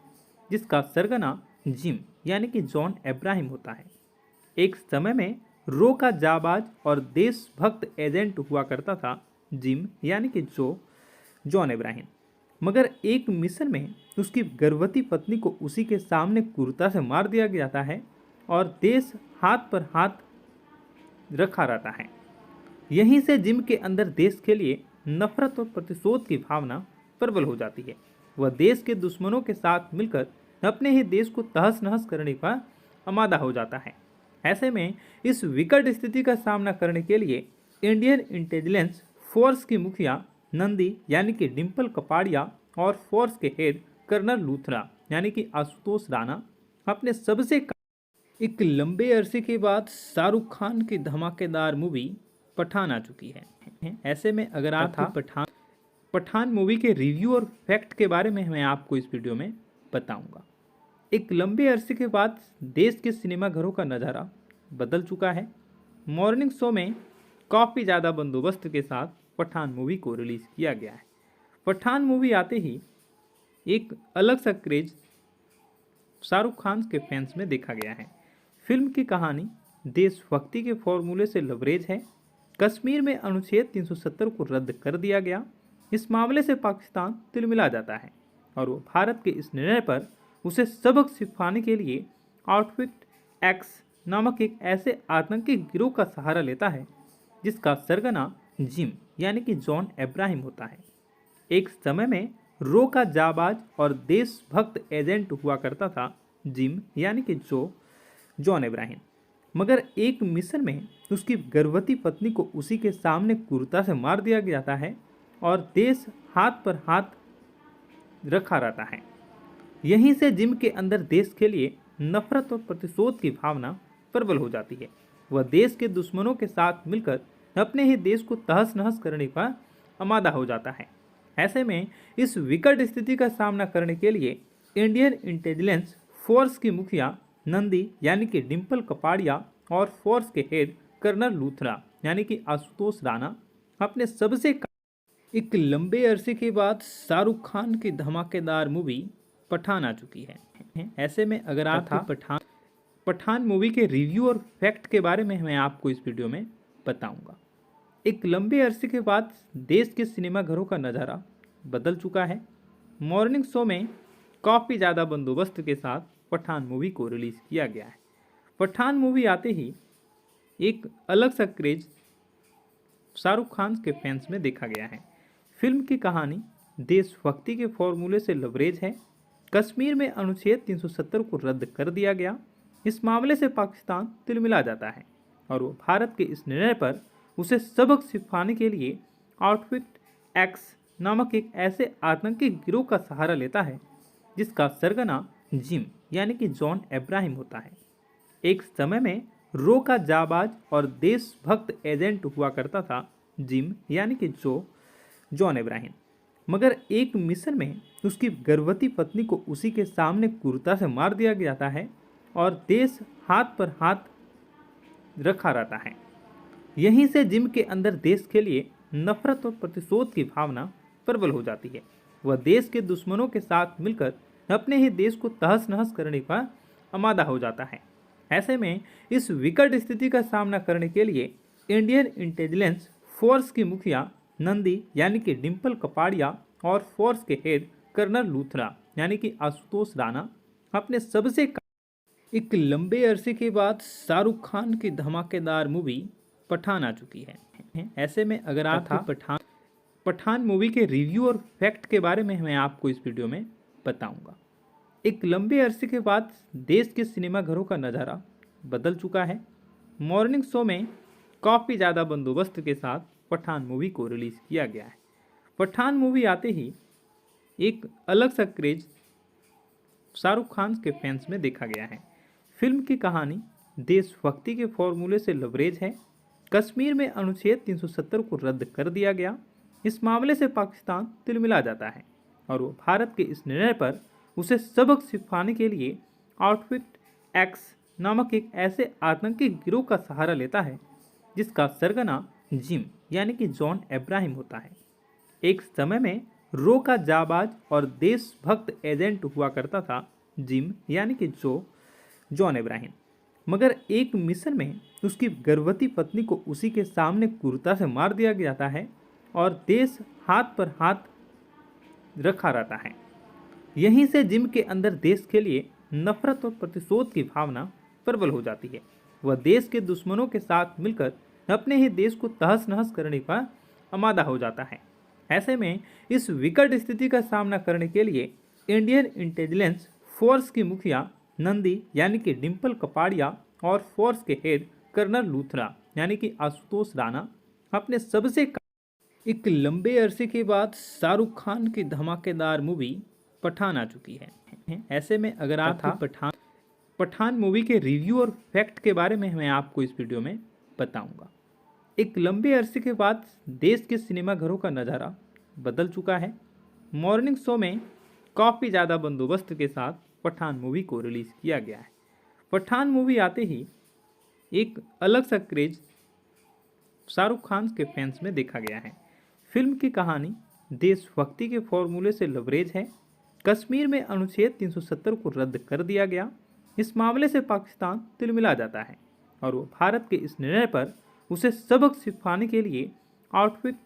जिसका सरगना जिम यानी कि जॉन अब्राहम होता है। एक समय में रो का जाबाज और देशभक्त एजेंट हुआ करता था जिम यानी कि जॉन अब्राहम। मगर एक मिशन में उसकी गर्भवती पत्नी को उसी के सामने क्रूरता से मार दिया जाता है और देश हाथ पर हाथ रखा रहता है। यहीं से जिम के अंदर देश के लिए नफरत और प्रतिशोध की भावना प्रबल हो जाती है। वह देश के दुश्मनों के साथ मिलकर अपने ही देश को तहस नहस करने का आमादा हो जाता है। ऐसे में इस विकट स्थिति का सामना करने के लिए इंडियन इंटेलिजेंस फोर्स की मुखिया नंदी यानी कि डिम्पल कपाड़िया और फोर्स के हेड कर्नल लूथरा यानी कि आशुतोष राणा अपने सबसे एक लंबे अरसे के बाद शाहरुख खान की धमाकेदार मूवी पठान आ चुकी है। ऐसे में अगर आप पठान मूवी के रिव्यू और फैक्ट के बारे में मैं आपको इस वीडियो में बताऊंगा। एक लंबे अरसे के बाद देश के सिनेमा घरों का नज़ारा बदल चुका है। मॉर्निंग शो में काफ़ी ज़्यादा बंदोबस्त के साथ पठान मूवी को रिलीज़ किया गया है। पठान मूवी आते ही एक अलग सा क्रेज शाहरुख खान के फैंस में देखा गया है। फिल्म की कहानी देशभक्ति के फॉर्मूले से लबरेज है। कश्मीर में अनुच्छेद 370 को रद्द कर दिया गया। इस मामले से पाकिस्तान तिलमिला जाता है और वो भारत के इस निर्णय पर उसे सबक सिखाने के लिए आउटफिट एक्स नामक एक ऐसे आतंकी गिरोह का सहारा लेता है जिसका सरगना जिम यानी कि जॉन अब्राहम होता है। एक समय में रो का जाबाज और देशभक्त एजेंट हुआ करता था जिम यानी कि जॉन इब्राहिम। मगर एक मिशन में उसकी गर्भवती पत्नी को उसी के सामने क्रूरता से मार दिया जाता है और देश हाथ पर हाथ रखा रहता है। यहीं से जिम के अंदर देश के लिए नफरत और प्रतिशोध की भावना प्रबल हो जाती है। वह देश के दुश्मनों के साथ मिलकर अपने ही देश को तहस नहस करने का आमादा हो जाता है। ऐसे में इस विकट स्थिति का सामना करने के लिए इंडियन इंटेलिजेंस फोर्स की मुखिया नंदी यानी कि डिम्पल कपाड़िया और फोर्स के हेड कर्नल लूथरा यानी कि आशुतोष राणा अपने एक लंबे अरसे के बाद शाहरुख खान की धमाकेदार मूवी पठान आ चुकी है। ऐसे में अगर आप पठान मूवी के रिव्यू और फैक्ट के बारे में मैं आपको इस वीडियो में बताऊंगा। एक लंबे अरसे के बाद देश के सिनेमाघरों का नज़ारा बदल चुका है। मॉर्निंग शो में काफ़ी ज़्यादा बंदोबस्त के साथ पठान मूवी को रिलीज़ किया गया है। पठान मूवी आते ही एक अलग सा क्रेज शाहरुख खान के फैंस में देखा गया है। फिल्म की कहानी देशभक्ति के फॉर्मूले से लबरेज है। कश्मीर में अनुच्छेद 370 को रद्द कर दिया गया। इस मामले से पाकिस्तान तिलमिला जाता है और वो भारत के इस निर्णय पर उसे सबक सिखाने के लिए आउटफिट एक्स नामक एक ऐसे आतंकी गिरोह का सहारा लेता है जिसका सरगना जिम यानी कि जॉन इब्राहिम होता है। एक समय में रो का जाबाज और देशभक्त एजेंट हुआ करता था जिम यानी कि जॉन इब्राहिम। मगर एक मिशन में उसकी गर्भवती पत्नी को उसी के सामने क्रूरता से मार दिया जाता है और देश हाथ पर हाथ रखा रहता है। यहीं से जिम के अंदर देश के लिए नफरत और प्रतिशोध की भावना प्रबल हो जाती है। वह देश के दुश्मनों के साथ मिलकर अपने ही देश को तहस नहस करने का आमादा हो जाता है। ऐसे में इस विकट स्थिति का सामना करने के लिए इंडियन इंटेलिजेंस फोर्स की मुखिया नंदी यानी कि डिम्पल कपाड़िया और फोर्स के हेड कर्नल लूथरा यानी कि आशुतोष राणा अपने एक लंबे अरसे के बाद शाहरुख खान की धमाकेदार मूवी पठान आ चुकी है। ऐसे में अगर आप पठान मूवी के रिव्यू और फैक्ट के बारे में मैं आपको इस वीडियो में बताऊंगा। एक लंबे अरसे के बाद देश के सिनेमाघरों का नज़ारा बदल चुका है। मॉर्निंग शो में काफ़ी ज़्यादा बंदोबस्त के साथ पठान मूवी को रिलीज़ किया गया है। पठान मूवी आते ही एक अलग सा क्रेज शाहरुख खान के फैंस में देखा गया है। फिल्म की कहानी देशभक्ति के फॉर्मूले से लबरेज है। कश्मीर में अनुच्छेद 370 को रद्द कर दिया गया। इस मामले से पाकिस्तान तिलमिला जाता है और वो भारत के इस निर्णय पर उसे सबक सिखाने के लिए आउटफिट एक्स नामक एक ऐसे आतंकी गिरोह का सहारा लेता है जिसका सरगना जिम यानी कि जॉन इब्राहिम होता है। एक समय में रो का जाबाज और देशभक्त एजेंट हुआ करता था जिम यानी कि जॉन इब्राहिम। मगर एक मिशन में उसकी गर्भवती पत्नी को उसी के सामने क्रूरता से मार दिया जाता है और देश हाथ पर हाथ रखा रहता है। यहीं से जिम के अंदर देश के लिए नफरत और प्रतिशोध की भावना प्रबल हो जाती है। वह देश के दुश्मनों के साथ मिलकर अपने ही देश को तहस नहस करने का आमादा हो जाता है। ऐसे में इस विकट स्थिति का सामना करने के लिए इंडियन इंटेलिजेंस फोर्स की मुखिया नंदी यानी कि डिम्पल कपाड़िया और फोर्स के हेड कर्नल लूथरा यानी कि आशुतोष राणा अपने एक लंबे अरसे के बाद शाहरुख खान की धमाकेदार मूवी पठान आ चुकी है। ऐसे में अगर आप पठान मूवी के रिव्यू और फैक्ट के बारे में मैं आपको इस वीडियो में बताऊंगा। एक लंबे अरसे के बाद देश के सिनेमाघरों का नज़ारा बदल चुका है। मॉर्निंग शो में काफ़ी ज़्यादा बंदोबस्त के साथ पठान मूवी को रिलीज़ किया गया है। पठान मूवी आते ही एक अलग सा क्रेज शाहरुख खान के फैंस में देखा गया है। फिल्म की कहानी देशभक्ति के फॉर्मूले से लबरेज है। कश्मीर में अनुच्छेद 370 को रद्द कर दिया गया। इस मामले से पाकिस्तान तिलमिला जाता है और वो भारत के इस निर्णय पर उसे सबक सिखाने के लिए आउटफिट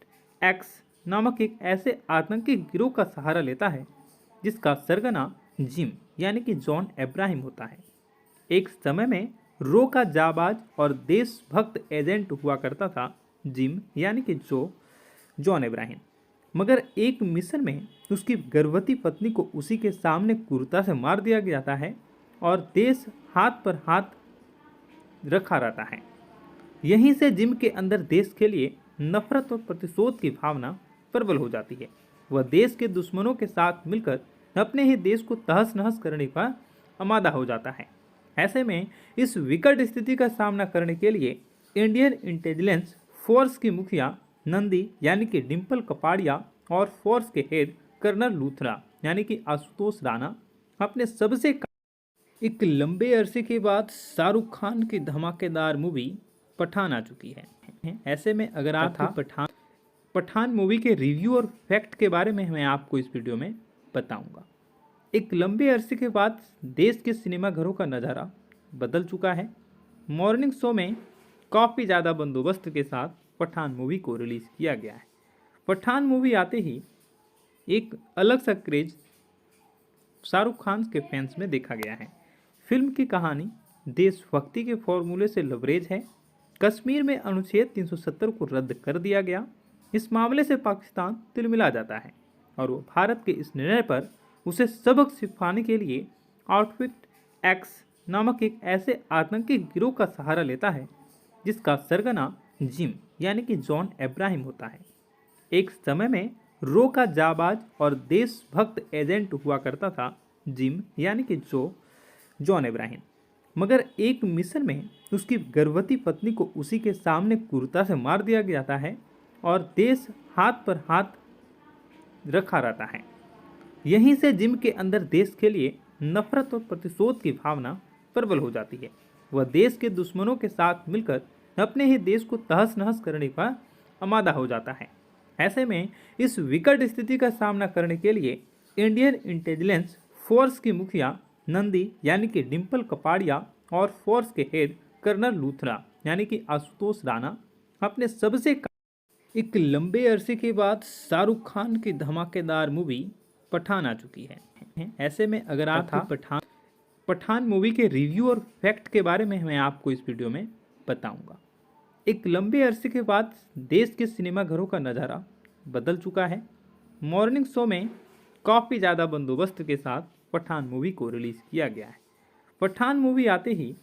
एक्स नामक एक ऐसे आतंकी गिरोह का सहारा लेता है जिसका सरगना जिम यानी कि जॉन इब्राहिम होता है। एक समय में रो का जाबाज और देशभक्त एजेंट हुआ करता था जिम यानी कि जॉन इब्राहिम। मगर एक मिशन में उसकी गर्भवती पत्नी को उसी के सामने क्रूरता से मार दिया जाता है और देश हाथ पर हाथ रखा रहता है। यहीं से जिम के अंदर देश के लिए नफरत और प्रतिशोध की भावना प्रबल हो जाती है। वह देश के दुश्मनों के साथ मिलकर अपने ही देश को तहस नहस करने का आमादा हो जाता है। ऐसे में इस विकट स्थिति का सामना करने के लिए इंडियन इंटेलिजेंस फोर्स की मुखिया नंदी यानी कि डिम्पल कपाड़िया और फोर्स के हेड कर्नल लूथरा यानी कि आशुतोष राणा अपने सबसे एक लंबे अरसे के बाद शाहरुख खान की धमाकेदार मूवी पठान आ चुकी है। ऐसे में अगर आप पठान मूवी के रिव्यू और फैक्ट के बारे में मैं आपको इस वीडियो में बताऊंगा। एक लंबे अरसे के बाद देश के सिनेमाघरों का नज़ारा बदल चुका है। मॉर्निंग शो में काफ़ी ज़्यादा बंदोबस्त के साथ पठान मूवी को रिलीज़ किया गया है। पठान मूवी आते ही एक अलग सा क्रेज शाहरुख खान के फैंस में देखा गया है। फिल्म की कहानी देशभक्ति के फॉर्मूले से लबरेज है। कश्मीर में अनुच्छेद 370 को रद्द कर दिया गया। इस मामले से पाकिस्तान तिलमिला जाता है और वो भारत के इस निर्णय पर उसे सबक सिखाने के लिए आउटफिट एक्स नामक एक ऐसे आतंकी गिरोह का सहारा लेता है जिसका सरगना जिम यानी कि जॉन अब्राहम होता है। एक समय में रो का जाबाज और देशभक्त एजेंट हुआ करता था जिम यानी कि जॉन अब्राहम, मगर एक मिशन में उसकी गर्भवती पत्नी को उसी के सामने क्रूरता से मार दिया जाता है और देश हाथ पर हाथ रखा रहता है। यहीं से जिम के अंदर देश के लिए नफरत और प्रतिशोध की भावना प्रबल हो जाती है। वह देश के दुश्मनों के साथ मिलकर अपने ही देश को तहस नहस करने का आमादा हो जाता है। ऐसे में इस विकट स्थिति का सामना करने के लिए इंडियन इंटेलिजेंस फोर्स की मुखिया नंदी यानी कि डिम्पल कपाड़िया और फोर्स के हेड कर्नल लूथरा यानी कि आशुतोष राणा अपने सबसे एक लंबे अरसे के बाद शाहरुख खान की धमाकेदार मूवी पठान आ चुकी है। ऐसे में अगर आप पठान मूवी के रिव्यू और फैक्ट के बारे में मैं आपको इस वीडियो में बताऊंगा। एक लंबे अरसे के बाद देश के सिनेमाघरों का नज़ारा बदल चुका है। मॉर्निंग शो में काफ़ी ज़्यादा बंदोबस्त के साथ पठान मूवी को रिलीज़ किया गया है। पठान मूवी आते ही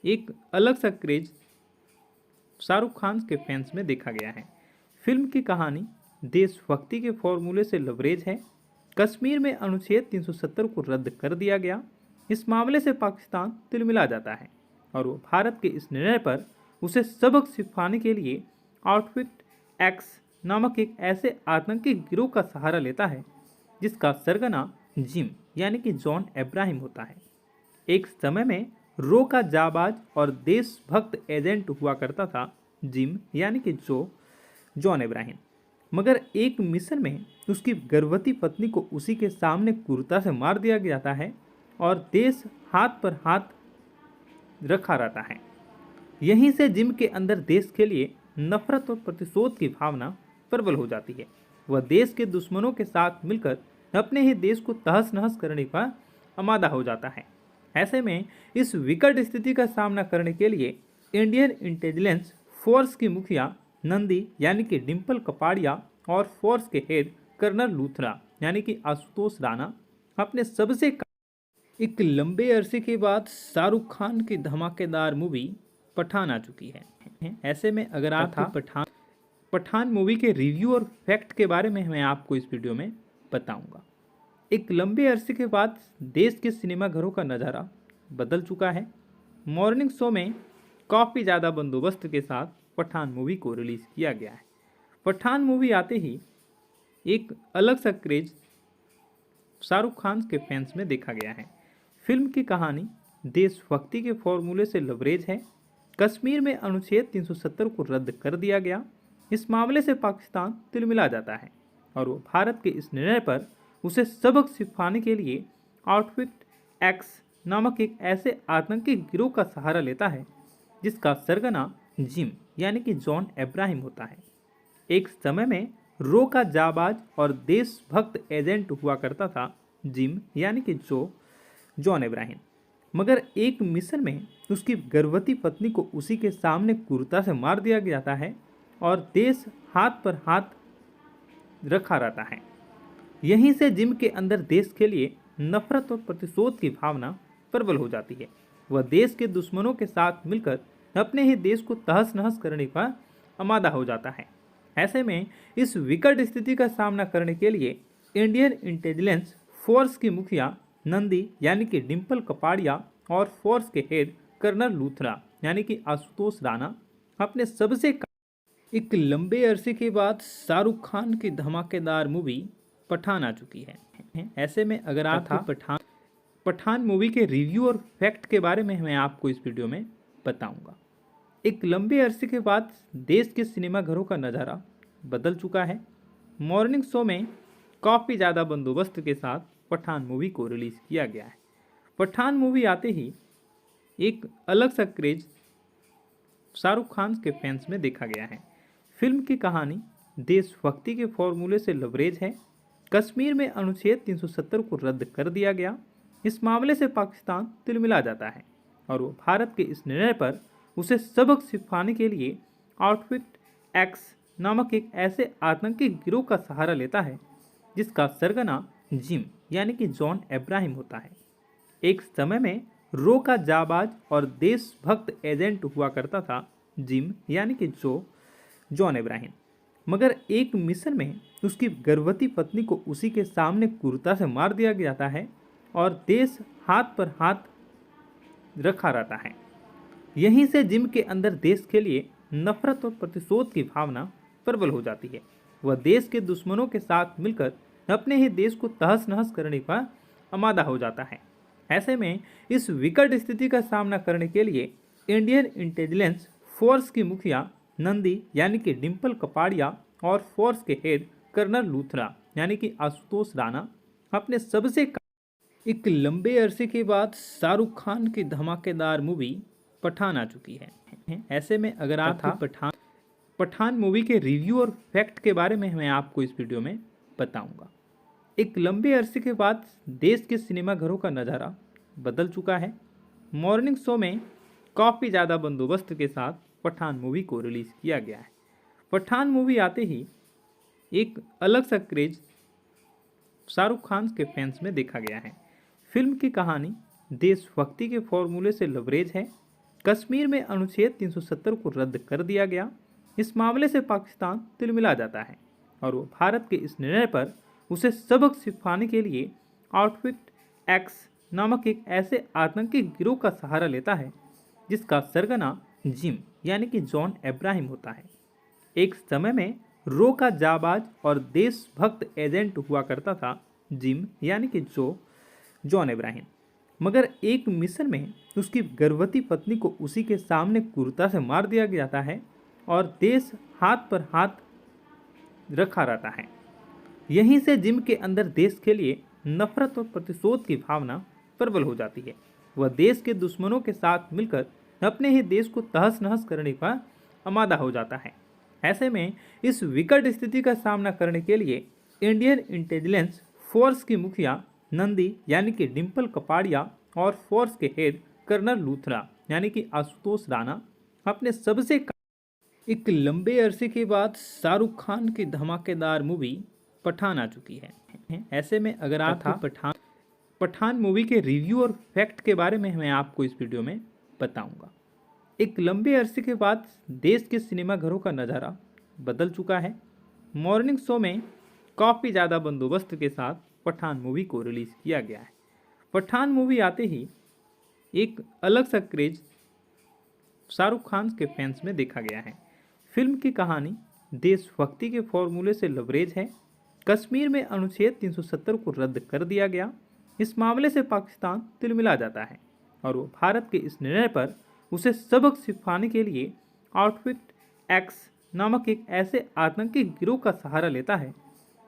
एक अलग सा क्रेज शाहरुख खान के फैंस में देखा गया है। फिल्म की कहानी देशभक्ति के फॉर्मूले से लबरेज है। कश्मीर में अनुच्छेद 370 को रद्द कर दिया गया। इस मामले से पाकिस्तान तिलमिला जाता है और वो भारत के इस निर्णय पर उसे सबक सिखाने के लिए आउटफिट एक्स नामक एक ऐसे आतंकी गिरोह का सहारा लेता है जिसका सरगना जिम यानी कि जॉन अब्राहम होता है। एक समय में रो का जाबाज और देशभक्त एजेंट हुआ करता था जिम यानी कि जॉन अब्राहम, मगर एक मिशन में उसकी गर्भवती पत्नी को उसी के सामने क्रूरता से मार दिया जाता है और देश हाथ पर हाथ रखा रहता है। यहीं से जिम के अंदर देश के लिए नफरत और प्रतिशोध की भावना प्रबल हो जाती है। वह देश के दुश्मनों के साथ मिलकर अपने ही देश को तहस नहस करने का आमादा हो जाता है। ऐसे में इस विकट स्थिति का सामना करने के लिए इंडियन इंटेलिजेंस फोर्स की मुखिया नंदी यानी कि डिम्पल कपाड़िया और फोर्स के हेड कर्नल लूथरा यानी कि आशुतोष राणा अपने सबसे एक लंबे अरसे के बाद शाहरुख खान की धमाकेदार मूवी पठान आ चुकी है। ऐसे में अगर आप पठान मूवी के रिव्यू और फैक्ट के बारे में मैं आपको इस वीडियो में बताऊंगा। एक लंबे अरसे के बाद देश के सिनेमाघरों का नज़ारा बदल चुका है। मॉर्निंग शो में काफ़ी ज़्यादा बंदोबस्त के साथ पठान मूवी को रिलीज़ किया गया है। पठान मूवी आते ही एक अलग सा क्रेज शाहरुख खान के फैंस में देखा गया है। फिल्म की कहानी देशभक्ति के फॉर्मूले से लबरेज है। कश्मीर में अनुच्छेद 370 को रद्द कर दिया गया। इस मामले से पाकिस्तान तिलमिला जाता है और वो भारत के इस निर्णय पर उसे सबक सिखाने के लिए आउटफिट एक्स नामक एक ऐसे आतंकी गिरोह का सहारा लेता है जिसका सरगना जिम यानी कि जॉन अब्राहम होता है। एक समय में रो का जाबाज और देशभक्त एजेंट हुआ करता था जिम यानी कि जॉन अब्राहम, मगर एक मिशन में उसकी गर्भवती पत्नी को उसी के सामने क्रूरता से मार दिया जाता है और देश हाथ पर हाथ रखा रहता है। यहीं से जिम के अंदर देश के लिए नफरत और प्रतिशोध की भावना प्रबल हो जाती है। वह देश के दुश्मनों के साथ मिलकर अपने ही देश को तहस नहस करने का आमादा हो जाता है। ऐसे में इस विकट स्थिति का सामना करने के लिए इंडियन इंटेलिजेंस फोर्स की मुखिया नंदी यानी कि डिम्पल कपाड़िया और फोर्स के हेड कर्नल लूथरा यानी कि आशुतोष राणा अपने एक लंबे अरसे के बाद शाहरुख खान की धमाकेदार मूवी पठान आ चुकी है। ऐसे में अगर आप पठान मूवी के रिव्यू और फैक्ट के बारे में मैं आपको इस वीडियो में बताऊंगा। एक लंबे अरसे के बाद देश के सिनेमा घरों का नज़ारा बदल चुका है। मॉर्निंग शो में काफ़ी ज़्यादा बंदोबस्त के साथ पठान मूवी को रिलीज़ किया गया है। पठान मूवी आते ही एक अलग सा क्रेज शाहरुख खान के फैंस में देखा गया है। फिल्म की कहानी देशभक्ति के फॉर्मूले से लबरेज है। कश्मीर में अनुच्छेद 370 को रद्द कर दिया गया। इस मामले से पाकिस्तान तिलमिला जाता है और वो भारत के इस निर्णय पर उसे सबक सिखाने के लिए आउटफिट एक्स नामक एक ऐसे आतंकी गिरोह का सहारा लेता है जिसका सरगना जिम यानी कि जॉन अब्राहम होता है। एक समय में रो का जाबाज और देशभक्त एजेंट हुआ करता था जिम यानी कि जॉन अब्राहम, मगर एक मिशन में उसकी गर्भवती पत्नी को उसी के सामने क्रूरता से मार दिया जाता है और देश हाथ पर हाथ रखा रहता है। यहीं से जिम के अंदर देश के लिए नफरत और प्रतिशोध की भावना प्रबल हो जाती है। वह देश के दुश्मनों के साथ मिलकर अपने ही देश को तहस नहस करने का आमादा हो जाता है। ऐसे में इस विकट स्थिति का सामना करने के लिए इंडियन इंटेलिजेंस फोर्स की मुखिया नंदी यानी कि डिम्पल कपाड़िया और फोर्स के हेड कर्नल लूथरा यानी कि आशुतोष राणा अपने एक लंबे अरसे के बाद शाहरुख खान की धमाकेदार मूवी पठान आ चुकी है। ऐसे में अगर आप पठान मूवी के रिव्यू और फैक्ट के बारे में मैं आपको इस वीडियो में बताऊंगा। एक लंबे अरसे के बाद देश के सिनेमा घरों का नज़ारा बदल चुका है। मॉर्निंग शो में काफ़ी ज़्यादा बंदोबस्त के साथ पठान मूवी को रिलीज़ किया गया है। पठान मूवी आते ही एक अलग सा क्रेज शाहरुख खान के फैंस में देखा गया है। फिल्म की कहानी देशभक्ति के फॉर्मूले से लबरेज है। कश्मीर में अनुच्छेद 370 को रद्द कर दिया गया। इस मामले से पाकिस्तान तिलमिला जाता है और वो भारत के इस निर्णय पर उसे सबक सिखाने के लिए आउटफिट एक्स नामक एक ऐसे आतंकी गिरोह का सहारा लेता है जिसका सरगना जिम यानी कि जॉन अब्राहम होता है। एक समय में रो का जाबाज और देशभक्त एजेंट हुआ करता था जिम यानी कि जॉन अब्राहम, मगर एक मिशन में उसकी गर्भवती पत्नी को उसी के सामने क्रूरता से मार दिया जाता है और देश हाथ पर हाथ रखा रहता है। यहीं से जिम के अंदर देश के लिए नफरत और प्रतिशोध की भावना प्रबल हो जाती है। वह देश के दुश्मनों के साथ मिलकर अपने ही देश को तहस नहस करने का आमादा हो जाता है। ऐसे में इस विकट स्थिति का सामना करने के लिए इंडियन इंटेलिजेंस फोर्स की मुखिया नंदी यानी कि डिम्पल कपाड़िया और फोर्स के हेड कर्नल लूथरा यानी कि आशुतोष राणा अपने एक लंबे अरसे के बाद शाहरुख खान की धमाकेदार मूवी पठान आ चुकी है। ऐसे में अगर आप पठान मूवी के रिव्यू और फैक्ट के बारे में मैं आपको इस वीडियो में बताऊंगा। एक लंबे अरसे के बाद देश के सिनेमा घरों का नज़ारा बदल चुका है। मॉर्निंग शो में काफ़ी ज़्यादा बंदोबस्त के साथ पठान मूवी को रिलीज़ किया गया है। पठान मूवी आते ही एक अलग सा क्रेज शाहरुख खान के फैंस में देखा गया है। फिल्म की कहानी देशभक्ति के फॉर्मूले से लबरेज है। कश्मीर में अनुच्छेद 370 को रद्द कर दिया गया। इस मामले से पाकिस्तान तिलमिला जाता है और वो भारत के इस निर्णय पर उसे सबक सिखाने के लिए आउटफिट एक्स नामक एक ऐसे आतंकी गिरोह का सहारा लेता है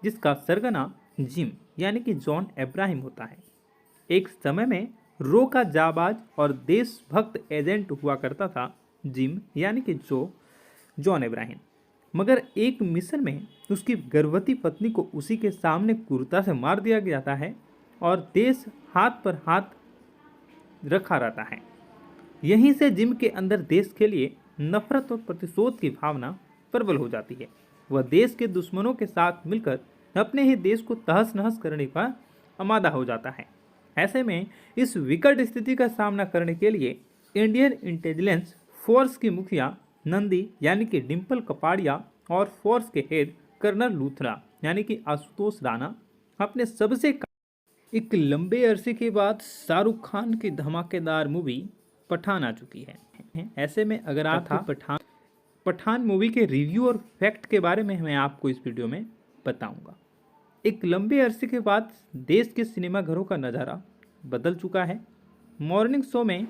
जिसका सरगना जिम यानी कि जॉन अब्राहम होता है। एक समय में रो का जाबाज और देशभक्त एजेंट हुआ करता था जिम यानी कि जॉन अब्राहम, मगर एक मिशन में उसकी गर्भवती पत्नी को उसी के सामने क्रूरता से मार दिया जाता है और देश हाथ पर हाथ रखा रहता है। यहीं से जिम के अंदर देश के लिए नफरत और प्रतिशोध की भावना प्रबल हो जाती है। वह देश के दुश्मनों के साथ मिलकर अपने ही देश को तहस नहस करने का आमादा हो जाता है। ऐसे में इस विकट स्थिति का सामना करने के लिए इंडियन इंटेलिजेंस फोर्स की मुखिया नंदी यानी कि डिम्पल कपाड़िया और फोर्स के हेड कर्नल लूथरा यानी कि आशुतोष राणा अपने एक लंबे अरसे के बाद शाहरुख खान की धमाकेदार मूवी पठान आ चुकी है। ऐसे में अगर आप पठान मूवी के रिव्यू और फैक्ट के बारे में मैं आपको इस वीडियो में बताऊंगा। एक लंबे अरसे के बाद देश के सिनेमाघरों का नज़ारा बदल चुका है। मॉर्निंग शो में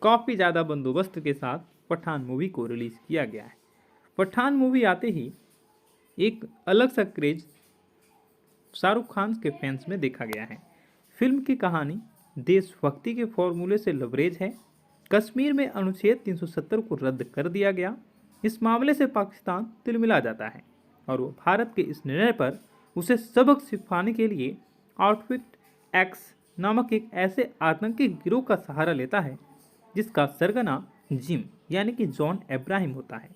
काफ़ी ज़्यादा बंदोबस्त के साथ पठान मूवी को रिलीज़ किया गया है। पठान मूवी आते ही एक अलग सा क्रेज शाहरुख खान के फैंस में देखा गया है। फिल्म की कहानी देशभक्ति के फॉर्मूले से लबरेज है। कश्मीर में अनुच्छेद 370 को रद्द कर दिया गया। इस मामले से पाकिस्तान तिलमिला जाता है और वो भारत के इस निर्णय पर उसे सबक सिखाने के लिए आउटफिट एक्स नामक एक ऐसे आतंकी गिरोह का सहारा लेता है जिसका सरगना जिम यानी कि जॉन इब्राहिम होता है।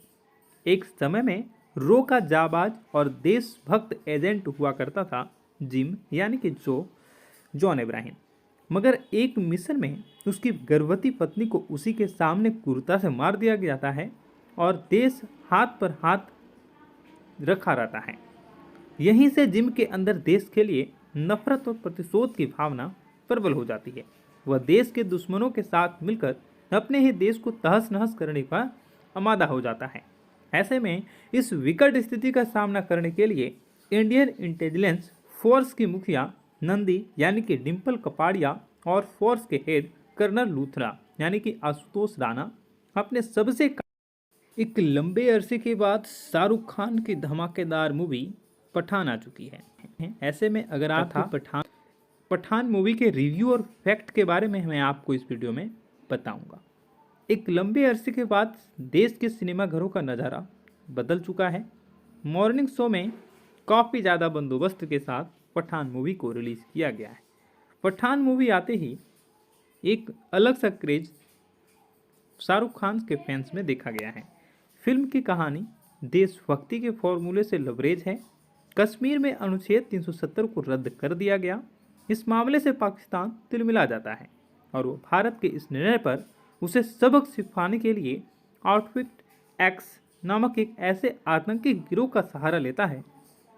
एक समय में रो का जाबाज और देशभक्त एजेंट हुआ करता था जिम यानी कि जॉन इब्राहिम, मगर एक मिशन में उसकी गर्भवती पत्नी को उसी के सामने क्रूरता से मार दिया जाता है और देश हाथ पर हाथ रखा रहता है। यहीं से जिम के अंदर देश के लिए नफरत और प्रतिशोध की भावना प्रबल हो जाती है। वह देश के दुश्मनों के साथ मिलकर अपने ही देश को तहस नहस करने का आमादा हो जाता है। ऐसे में इस विकट स्थिति का सामना करने के लिए इंडियन इंटेलिजेंस फोर्स की मुखिया नंदी यानी कि डिम्पल कपाड़िया और फोर्स के हेड कर्नल लूथरा यानी कि आशुतोष राणा अपने एक लंबे अरसे के बाद शाहरुख खान की धमाकेदार मूवी पठान आ चुकी है। ऐसे में अगर आप पठान मूवी के रिव्यू और फैक्ट के बारे में मैं आपको इस वीडियो में बताऊंगा। एक लंबे अरसे के बाद देश के सिनेमाघरों का नज़ारा बदल चुका है। मॉर्निंग शो में काफ़ी ज़्यादा बंदोबस्त के साथ पठान मूवी को रिलीज़ किया गया है। पठान मूवी आते ही एक अलग सा क्रेज शाहरुख खान के फैंस में देखा गया है। फिल्म की कहानी देशभक्ति के फॉर्मूले से लबरेज है। कश्मीर में अनुच्छेद 370 को रद्द कर दिया गया। इस मामले से पाकिस्तान तिलमिला जाता है और वो भारत के इस निर्णय पर उसे सबक सिखाने के लिए आउटफिट एक्स नामक एक ऐसे आतंकी गिरोह का सहारा लेता है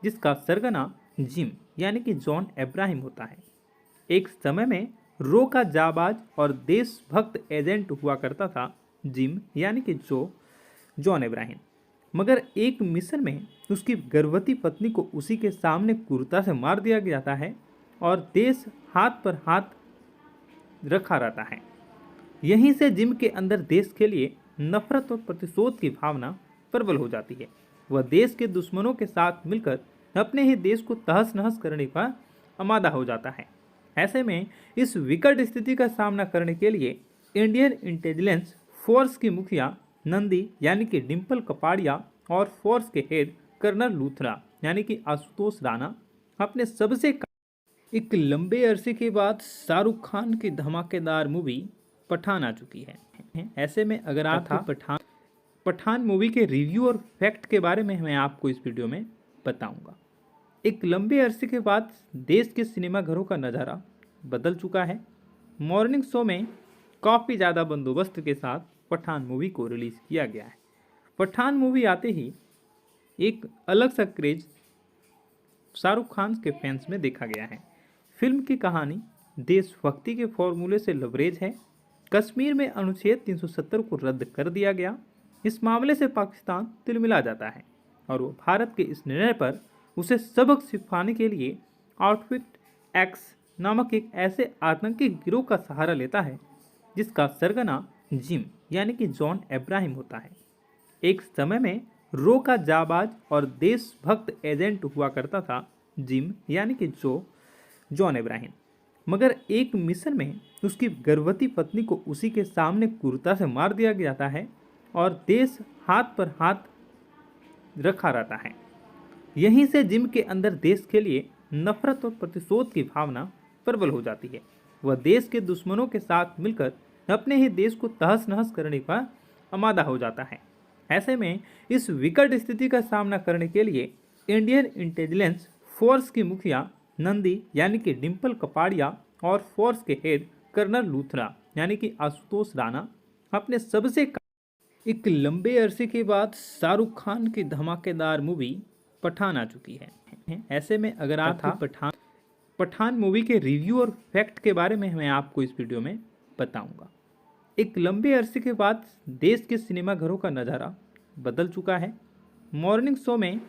जिसका सरगना जिम यानी कि जॉन इब्राहिम होता है। एक समय में रो का जाबाज और देशभक्त एजेंट हुआ करता था जिम यानी कि जॉन इब्राहिम, मगर एक मिशन में उसकी गर्भवती पत्नी को उसी के सामने क्रूरता से मार दिया जाता है और देश हाथ पर हाथ रखा रहता है। यहीं से जिम के अंदर देश के लिए नफरत और प्रतिशोध की भावना प्रबल हो जाती है। वह देश के दुश्मनों के साथ मिलकर अपने ही देश को तहस नहस करने का आमादा हो जाता है। ऐसे में इस विकट स्थिति का सामना करने के लिए इंडियन इंटेलिजेंस फोर्स की मुखिया नंदी यानी कि डिम्पल कपाड़िया और फोर्स के हेड कर्नल लूथरा यानी कि आशुतोष राणा अपने एक लंबे अरसे के बाद शाहरुख खान की धमाकेदार मूवी पठान आ चुकी है। ऐसे में अगर आप पठान मूवी के रिव्यू और फैक्ट के बारे में मैं आपको इस वीडियो में बताऊंगा। एक लंबे अरसे के बाद देश के सिनेमाघरों का नज़ारा बदल चुका है। मॉर्निंग शो में काफ़ी ज़्यादा बंदोबस्त के साथ पठान मूवी को रिलीज़ किया गया है। पठान मूवी आते ही एक अलग सा क्रेज शाहरुख खान के फैंस में देखा गया है। फिल्म की कहानी देशभक्ति के फॉर्मूले से लबरेज है। कश्मीर में अनुच्छेद 370 को रद्द कर दिया गया। इस मामले से पाकिस्तान तिलमिला जाता है और वो भारत के इस निर्णय पर उसे सबक सिखाने के लिए आउटफिट एक्स नामक एक ऐसे आतंकी गिरोह का सहारा लेता है जिसका सरगना जिम यानी कि जॉन इब्राहिम होता है। एक समय में रो का जाबाज और देशभक्त एजेंट हुआ करता था जिम यानी कि जॉन इब्राहिम, मगर एक मिशन में उसकी गर्भवती पत्नी को उसी के सामने क्रूरता से मार दिया जाता है और देश हाथ पर हाथ रखा रहता है। यहीं से जिम के अंदर देश के लिए नफरत और प्रतिशोध की भावना प्रबल हो जाती है। वह देश के दुश्मनों के साथ मिलकर अपने ही देश को तहस नहस करने का आमादा हो जाता है। ऐसे में इस विकट स्थिति का सामना करने के लिए इंडियन इंटेलिजेंस फोर्स की मुखिया नंदी यानी कि डिम्पल कपाड़िया और फोर्स के हेड कर्नल लूथरा यानी कि आशुतोष राणा अपने सबसे एक लंबे अरसे के बाद शाहरुख खान की धमाकेदार मूवी पठान आ चुकी है। ऐसे में अगर आप पठान मूवी के रिव्यू और फैक्ट के बारे में मैं आपको इस वीडियो में बताऊंगा। एक लंबे अरसे के बाद देश के सिनेमाघरों का नज़ारा बदल चुका है। मॉर्निंग शो में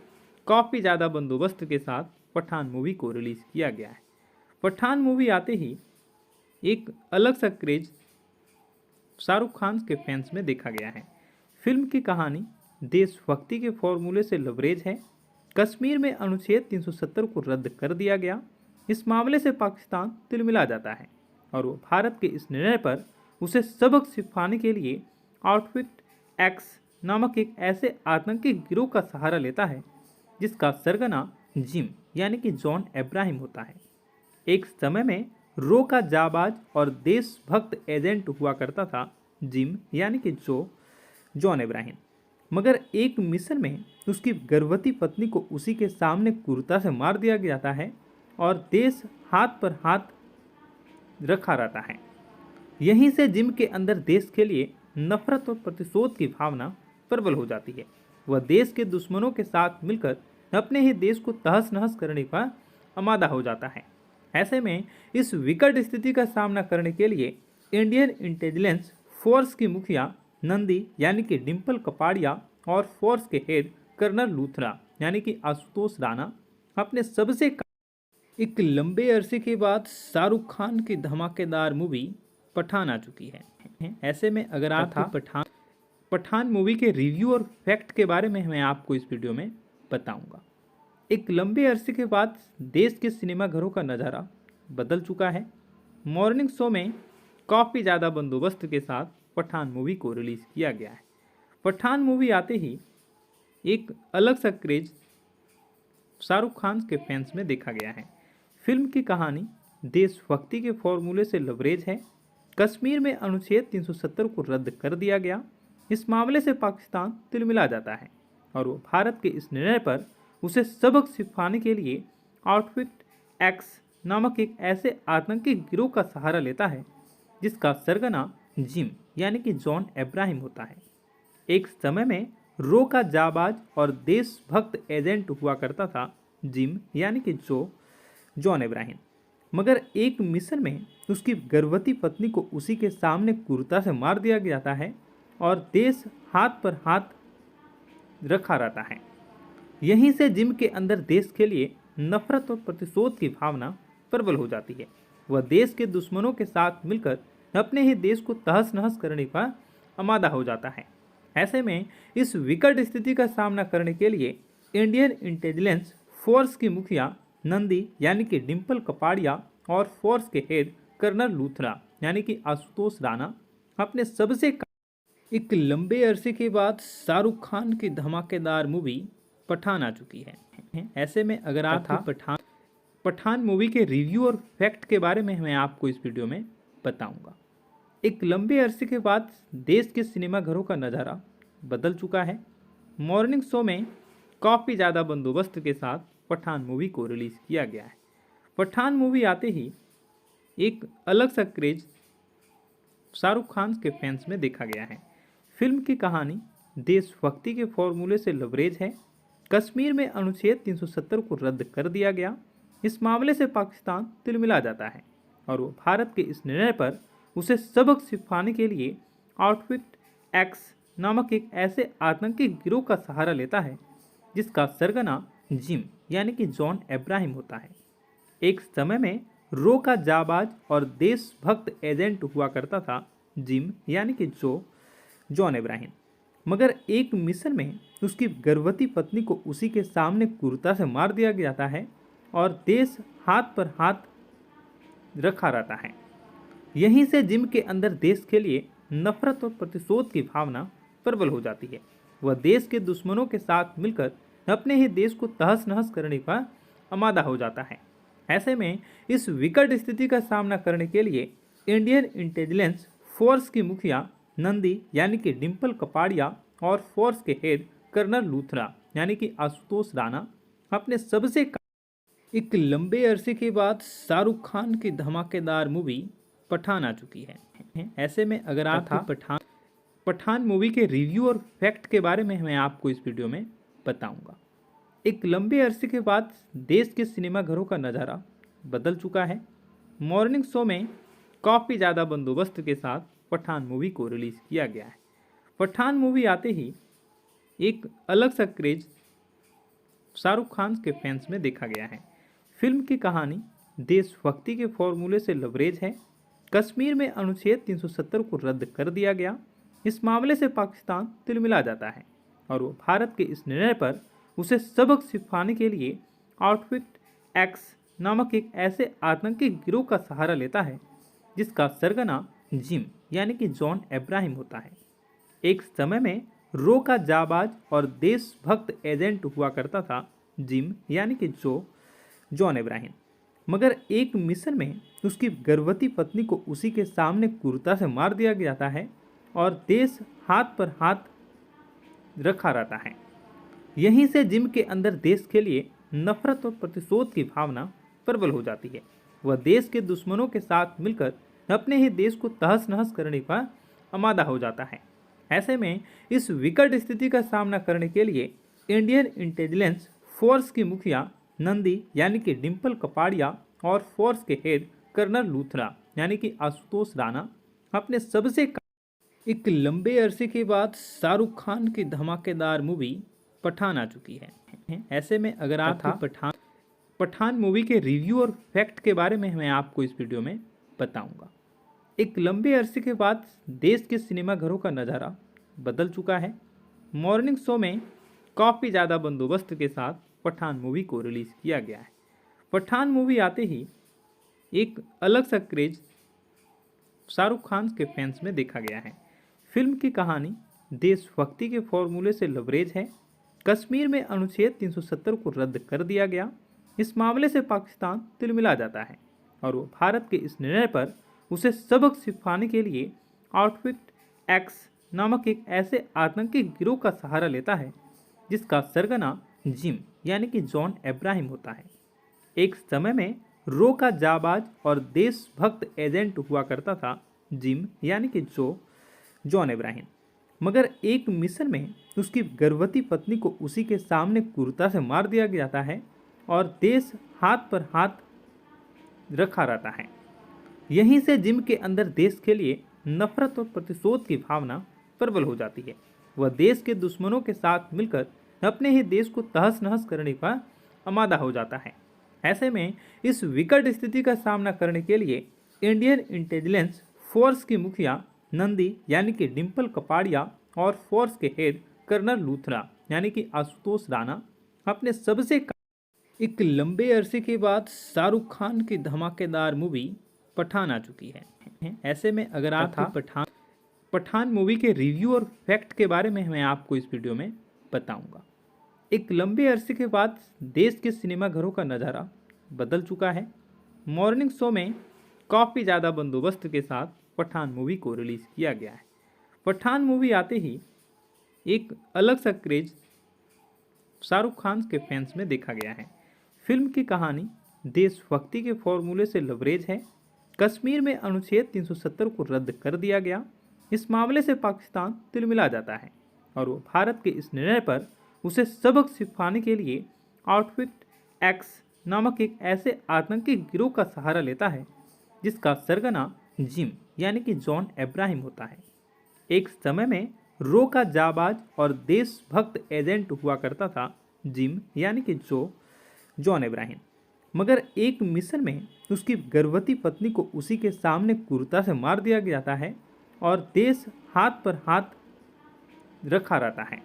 काफ़ी ज़्यादा बंदोबस्त के साथ पठान मूवी को रिलीज़ किया गया है। पठान मूवी आते ही एक अलग सा क्रेज शाहरुख खान के फैंस में देखा गया है। फिल्म की कहानी देशभक्ति के फॉर्मूले से लबरेज है। कश्मीर में अनुच्छेद 370 को रद्द कर दिया गया। इस मामले से पाकिस्तान तिलमिला जाता है और वो भारत के इस निर्णय पर उसे सबक सिखाने के लिए आउटफिट एक्स नामक एक ऐसे आतंकी गिरोह का सहारा लेता है जिसका सरगना जिम यानी कि जॉन अब्राहम होता है। एक समय में रो का जाबाज और देशभक्त एजेंट हुआ करता था जिम यानी कि जॉन अब्राहम, मगर एक मिशन में उसकी गर्भवती पत्नी को उसी के सामने क्रूरता से मार दिया जाता है और देश हाथ पर हाथ रखा रहता है। यहीं से जिम के अंदर देश के लिए नफरत और प्रतिशोध की भावना प्रबल हो जाती है। वह देश के दुश्मनों के साथ मिलकर अपने ही देश को तहस नहस करने का आमादा हो जाता है। ऐसे में इस विकट स्थिति का सामना करने के लिए इंडियन इंटेलिजेंस फोर्स की मुखिया नंदी यानी कि डिम्पल कपाड़िया और फोर्स के हेड कर्नल लूथरा यानी कि आशुतोष राणा अपने सबसे एक लंबे अरसे के बाद शाहरुख खान की धमाकेदार मूवी पठान आ चुकी है। ऐसे में अगर आप पठान मूवी के रिव्यू और फैक्ट के बारे में मैं आपको इस वीडियो में बताऊंगा। एक लंबे अरसे के बाद देश के सिनेमाघरों का नज़ारा बदल चुका है। मॉर्निंग शो में काफ़ी ज़्यादा बंदोबस्त के साथ पठान मूवी को रिलीज़ किया गया है। पठान मूवी आते ही एक अलग सा क्रेज शाहरुख खान के फैंस में देखा गया है। फिल्म की कहानी देशभक्ति के फॉर्मूले से लबरेज है। कश्मीर में अनुच्छेद 370 को रद्द कर दिया गया। इस मामले से पाकिस्तान तिलमिला जाता है और वो भारत के इस निर्णय पर उसे सबक सिखाने के लिए आउटफिट एक्स नामक एक ऐसे आतंकी गिरोह का सहारा लेता है जिसका सरगना जिम यानी कि जॉन अब्राहम होता है। एक समय में रो का जाबाज और देशभक्त एजेंट हुआ करता था जिम यानी कि जॉन अब्राहम, मगर एक मिशन में उसकी गर्भवती पत्नी को उसी के सामने क्रूरता से मार दिया जाता है और देश हाथ पर हाथ रखा रहता है। यहीं से जिम के अंदर देश के लिए नफरत और प्रतिशोध की भावना प्रबल हो जाती है। वह देश के दुश्मनों के साथ मिलकर अपने ही देश को तहस नहस करने का आमादा हो जाता है। ऐसे में इस विकट स्थिति का सामना करने के लिए इंडियन इंटेलिजेंस फोर्स की मुखिया नंदी यानी कि डिम्पल कपाड़िया और फोर्स के हेड कर्नल लूथरा यानी कि आशुतोष राणा अपने सबसे एक लंबे अरसे के बाद शाहरुख खान की धमाकेदार मूवी पठान आ चुकी है। ऐसे में अगर आप पठान मूवी के रिव्यू और फैक्ट के बारे में मैं आपको इस वीडियो में बताऊंगा। एक लंबे अरसे के बाद देश के सिनेमाघरों का नज़ारा बदल चुका है। मॉर्निंग शो में काफ़ी ज़्यादा बंदोबस्त के साथ पठान मूवी को रिलीज़ किया गया है। पठान मूवी आते ही एक अलग सा क्रेज शाहरुख खान के फैंस में देखा गया है। फिल्म की कहानी देशभक्ति के फॉर्मूले से लबरेज है। कश्मीर में अनुच्छेद 370 को रद्द कर दिया गया। इस मामले से पाकिस्तान तिलमिला जाता है और वो भारत के इस निर्णय पर उसे सबक सिखाने के लिए आउटफिट एक्स नामक एक ऐसे आतंकी गिरोह का सहारा लेता है जिसका सरगना जिम यानी कि जॉन अब्राहम होता है। एक समय में रो का जाबाज और देशभक्त एजेंट हुआ करता था जिम यानी कि जॉन अब्राहम, मगर एक मिशन में उसकी गर्भवती पत्नी को उसी के सामने क्रूरता से मार दिया जाता है और देश हाथ पर हाथ रखा रहता है। यहीं से जिम के अंदर देश के लिए नफरत और प्रतिशोध की भावना प्रबल हो जाती है। वह देश के दुश्मनों के साथ मिलकर अपने ही देश को तहस नहस करने का आमादा हो जाता है। ऐसे में इस विकट स्थिति का सामना करने के लिए इंडियन इंटेलिजेंस फोर्स की मुखिया नंदी यानी कि डिम्पल कपाड़िया और फोर्स के हेड कर्नल लूथरा यानी कि आशुतोष राणा अपने सबसे एक लंबे अरसे के बाद शाहरुख खान की धमाकेदार मूवी पठान आ चुकी है। ऐसे में अगर आप पठान मूवी के रिव्यू और फैक्ट के बारे में मैं आपको इस वीडियो में बताऊंगा। एक लंबे अरसे के बाद देश के सिनेमाघरों का नज़ारा बदल चुका है। मॉर्निंग शो में काफ़ी ज़्यादा बंदोबस्त के साथ पठान मूवी को रिलीज़ किया गया है। पठान मूवी आते ही एक अलग सा क्रेज शाहरुख खान के फैंस में देखा गया है। फिल्म की कहानी देशभक्ति के फॉर्मूले से लबरेज है। कश्मीर में अनुच्छेद 370 को रद्द कर दिया गया। इस मामले से पाकिस्तान तिलमिला जाता है और वो भारत के इस निर्णय पर उसे सबक सिखाने के लिए आउटफिट एक्स नामक एक ऐसे आतंकी गिरोह का सहारा लेता है जिसका सरगना जिम यानी कि जॉन अब्राहम होता है। एक समय में रो का जाबाज और देशभक्त एजेंट हुआ करता था जिम यानी कि जॉन अब्राहम, मगर एक मिशन में उसकी गर्भवती पत्नी को उसी के सामने क्रूरता से मार दिया जाता है और देश हाथ पर हाथ रखा रहता है। यहीं से जिम के अंदर देश के लिए नफरत और प्रतिशोध की भावना प्रबल हो जाती है। वह देश के दुश्मनों के साथ मिलकर अपने ही देश को तहस नहस करने का आमादा हो जाता है। ऐसे में इस विकट स्थिति का सामना करने के लिए इंडियन इंटेलिजेंस फोर्स की मुखिया नंदी यानी कि डिम्पल कपाड़िया और फोर्स के हेड कर्नल लूथरा यानी कि आशुतोष राणा अपने सबसे एक लंबे अरसे के बाद शाहरुख खान की धमाकेदार मूवी पठान आ चुकी है। ऐसे में अगर आप पठान मूवी के रिव्यू और फैक्ट के बारे में मैं आपको इस वीडियो में बताऊंगा। एक लंबे अरसे के बाद देश के सिनेमाघरों का नज़ारा बदल चुका है। मॉर्निंग शो में काफ़ी ज़्यादा बंदोबस्त के साथ पठान मूवी को रिलीज़ किया गया है। पठान मूवी आते ही एक अलग सा क्रेज शाहरुख खान के फैंस में देखा गया है। फिल्म की कहानी देशभक्ति के फॉर्मूले से लबरेज है। कश्मीर में अनुच्छेद 370 को रद्द कर दिया गया। इस मामले से पाकिस्तान तिलमिला जाता है और वो भारत के इस निर्णय पर उसे सबक सिखाने के लिए आउटफिट एक्स नामक एक ऐसे आतंकी गिरोह का सहारा लेता है जिसका सरगना जिम यानी कि जॉन अब्राहम होता है। एक समय में रो का जाबाज और देशभक्त एजेंट हुआ करता था जिम यानी कि जॉन अब्राहम, मगर एक मिशन में उसकी गर्भवती पत्नी को उसी के सामने क्रूरता से मार दिया जाता है और देश हाथ पर हाथ रखा रहता है। यहीं से जिम के अंदर देश के लिए नफरत और प्रतिशोध की भावना प्रबल हो जाती है। वह देश के दुश्मनों के साथ मिलकर अपने ही देश को तहस नहस करने का आमादा हो जाता है। ऐसे में इस विकट स्थिति का सामना करने के लिए इंडियन इंटेलिजेंस फोर्स की मुखिया नंदी यानी कि डिम्पल कपाड़िया और फोर्स के हेड कर्नल लूथरा यानी कि आशुतोष राणा अपने सबसे एक लंबे अरसे के बाद शाहरुख खान की धमाकेदार मूवी पठान आ चुकी है। ऐसे में अगर आप पठान मूवी के रिव्यू और फैक्ट के बारे में मैं आपको इस वीडियो में बताऊंगा। एक लंबे अरसे के बाद देश के सिनेमाघरों का नज़ारा बदल चुका है। मॉर्निंग शो में काफ़ी ज़्यादा बंदोबस्त के साथ पठान मूवी को रिलीज़ किया गया है। पठान मूवी आते ही एक अलग सा क्रेज शाहरुख खान के फैंस में देखा गया है। फिल्म की कहानी देशभक्ति के फॉर्मूले से लबरेज है। कश्मीर में अनुच्छेद 370 को रद्द कर दिया गया। इस मामले से पाकिस्तान तिलमिला जाता है और वो भारत के इस निर्णय पर उसे सबक सिखाने के लिए आउटफिट एक्स नामक एक ऐसे आतंकी गिरोह का सहारा लेता है जिसका सरगना जिम यानी कि जॉन अब्राहम होता है। एक समय में रो का जाबाज और देशभक्त एजेंट हुआ करता था जिम यानी कि जॉन अब्राहम, मगर एक मिशन में उसकी गर्भवती पत्नी को उसी के सामने क्रूरता से मार दिया जाता है और देश हाथ पर हाथ रखा रहता है।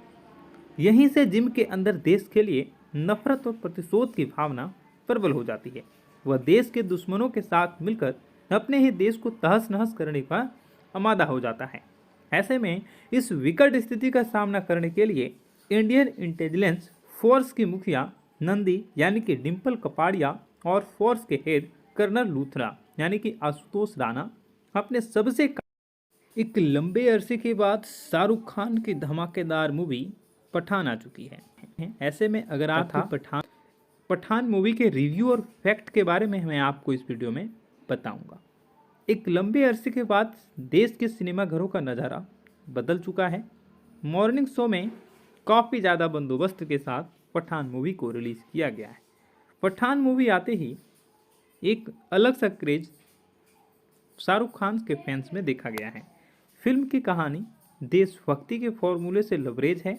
यहीं से जिम के अंदर देश के लिए नफरत और प्रतिशोध की भावना प्रबल हो जाती है। वह देश के दुश्मनों के साथ मिलकर अपने ही देश को तहस नहस करने का आमादा हो जाता है। ऐसे में इस विकट स्थिति का सामना करने के लिए इंडियन इंटेलिजेंस फोर्स की मुखिया नंदी यानी कि डिम्पल कपाड़िया और फोर्स के हेड कर्नल लूथरा यानी कि आशुतोष राणा अपने सबसे एक लंबे अरसे के बाद शाहरुख खान की धमाकेदार मूवी पठान आ चुकी है। ऐसे में अगर आप पठान मूवी के रिव्यू और फैक्ट के बारे में मैं आपको इस वीडियो में बताऊंगा। एक लंबे अरसे के बाद देश के सिनेमाघरों का नज़ारा बदल चुका है। मॉर्निंग शो में काफ़ी ज़्यादा बंदोबस्त के साथ पठान मूवी को रिलीज़ किया गया है। पठान मूवी आते ही एक अलग सा क्रेज शाहरुख खान के फैंस में देखा गया है। फिल्म की कहानी देशभक्ति के फॉर्मूले से लबरेज है।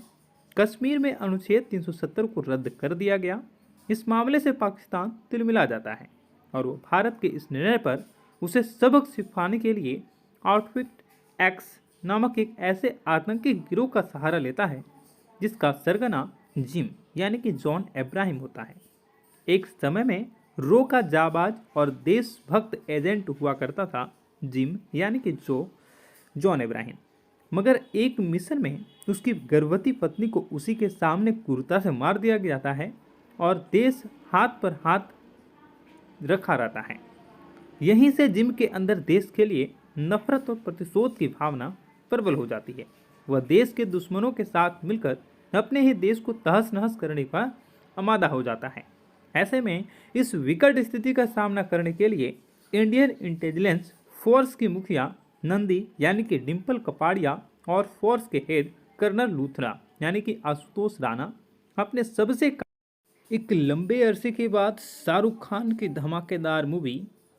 कश्मीर में अनुच्छेद 370 को रद्द कर दिया गया। इस मामले से पाकिस्तान तिलमिला जाता है और वो भारत के इस निर्णय पर उसे सबक सिखाने के लिए आउटफिट एक्स नामक एक ऐसे आतंकी गिरोह का सहारा लेता है जिसका सरगना जिम यानी कि जॉन अब्राहम होता है। एक समय में रो का जाबाज और देशभक्त एजेंट हुआ करता था जिम यानी कि जॉन अब्राहम, मगर एक मिशन में उसकी गर्भवती पत्नी को उसी के सामने क्रूरता से मार दिया जाता है और देश हाथ पर हाथ रखा रहता है। यहीं से जिम के अंदर देश के लिए नफरत और प्रतिशोध की भावना प्रबल हो जाती है। वह देश के दुश्मनों के साथ मिलकर अपने ही देश को तहस नहस करने का आमादा हो जाता है। ऐसे में इस विकट स्थिति का सामना करने के लिए इंडियन इंटेलिजेंस फोर्स की मुखिया नंदी यानी कि डिम्पल कपाड़िया और फोर्स के हेड कर्नल लूथरा यानी कि आशुतोष राणा अपने सबसे एक लंबे अरसे के बाद शाहरुख खान की धमाकेदार मूवी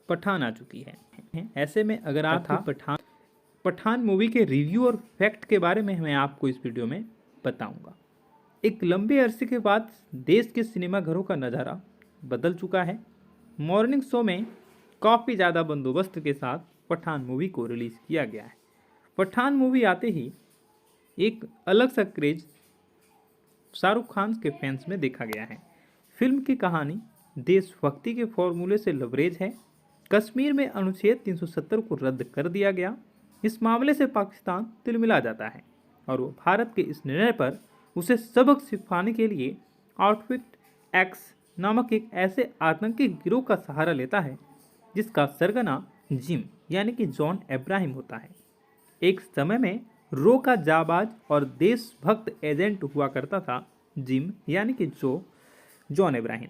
पठान आ चुकी है। ऐसे में अगर आप पठान मूवी के रिव्यू और फैक्ट के बारे में मैं आपको इस वीडियो में बताऊंगा। एक लंबे अरसे के बाद देश के सिनेमाघरों का नज़ारा बदल चुका है। मॉर्निंग शो में काफ़ी ज़्यादा बंदोबस्त के साथ पठान मूवी को रिलीज़ किया गया है। पठान मूवी आते ही एक अलग सा क्रेज शाहरुख खान के फैंस में देखा गया है। फिल्म की कहानी देशभक्ति के फॉर्मूले से लबरेज है। कश्मीर में अनुच्छेद 370 को रद्द कर दिया गया। इस मामले से पाकिस्तान तिलमिला जाता है और वो भारत के इस निर्णय पर उसे सबक सिखाने के लिए आउटफिट एक्स नामक एक ऐसे आतंकी गिरोह का सहारा लेता है जिसका सरगना जिम यानी कि जॉन अब्राहम होता है। एक समय में रो का जाबाज और देशभक्त एजेंट हुआ करता था जिम यानी कि जॉन अब्राहम,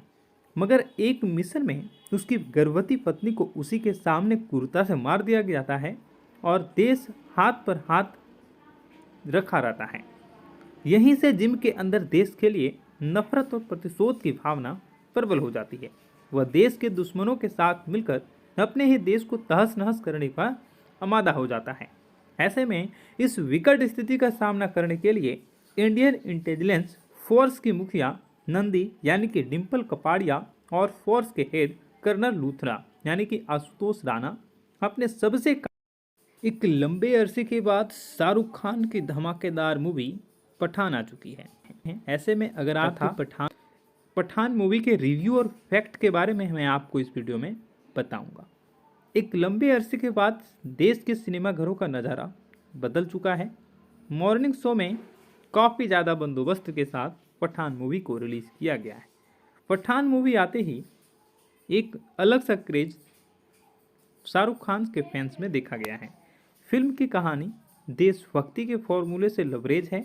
मगर एक मिशन में उसकी गर्भवती पत्नी को उसी के सामने क्रूरता से मार दिया जाता है और देश हाथ पर हाथ रखा रहता है। यहीं से जिम के अंदर देश के लिए नफरत और प्रतिशोध की भावना प्रबल हो जाती है। वह देश के दुश्मनों के साथ मिलकर अपने ही देश को तहस नहस करने का आमादा हो जाता है। ऐसे में इस विकट स्थिति का सामना करने के लिए इंडियन इंटेलिजेंस फोर्स की मुखिया नंदी यानी कि डिम्पल कपाड़िया और फोर्स के हेड कर्नल लूथरा यानी कि आशुतोष राणा अपने सबसे एक लंबे अरसे के बाद शाहरुख खान की धमाकेदार मूवी पठान आ चुकी है। ऐसे में अगर आप पठान मूवी के रिव्यू और फैक्ट के बारे में मैं आपको इस वीडियो में बताऊंगा। एक लंबे अरसे के बाद देश के सिनेमाघरों का नज़ारा बदल चुका है। मॉर्निंग शो में काफ़ी ज़्यादा बंदोबस्त के साथ पठान मूवी को रिलीज़ किया गया है। पठान मूवी आते ही एक अलग सा क्रेज शाहरुख खान के फैंस में देखा गया है। फिल्म की कहानी देशभक्ति के फॉर्मूले से लबरेज है।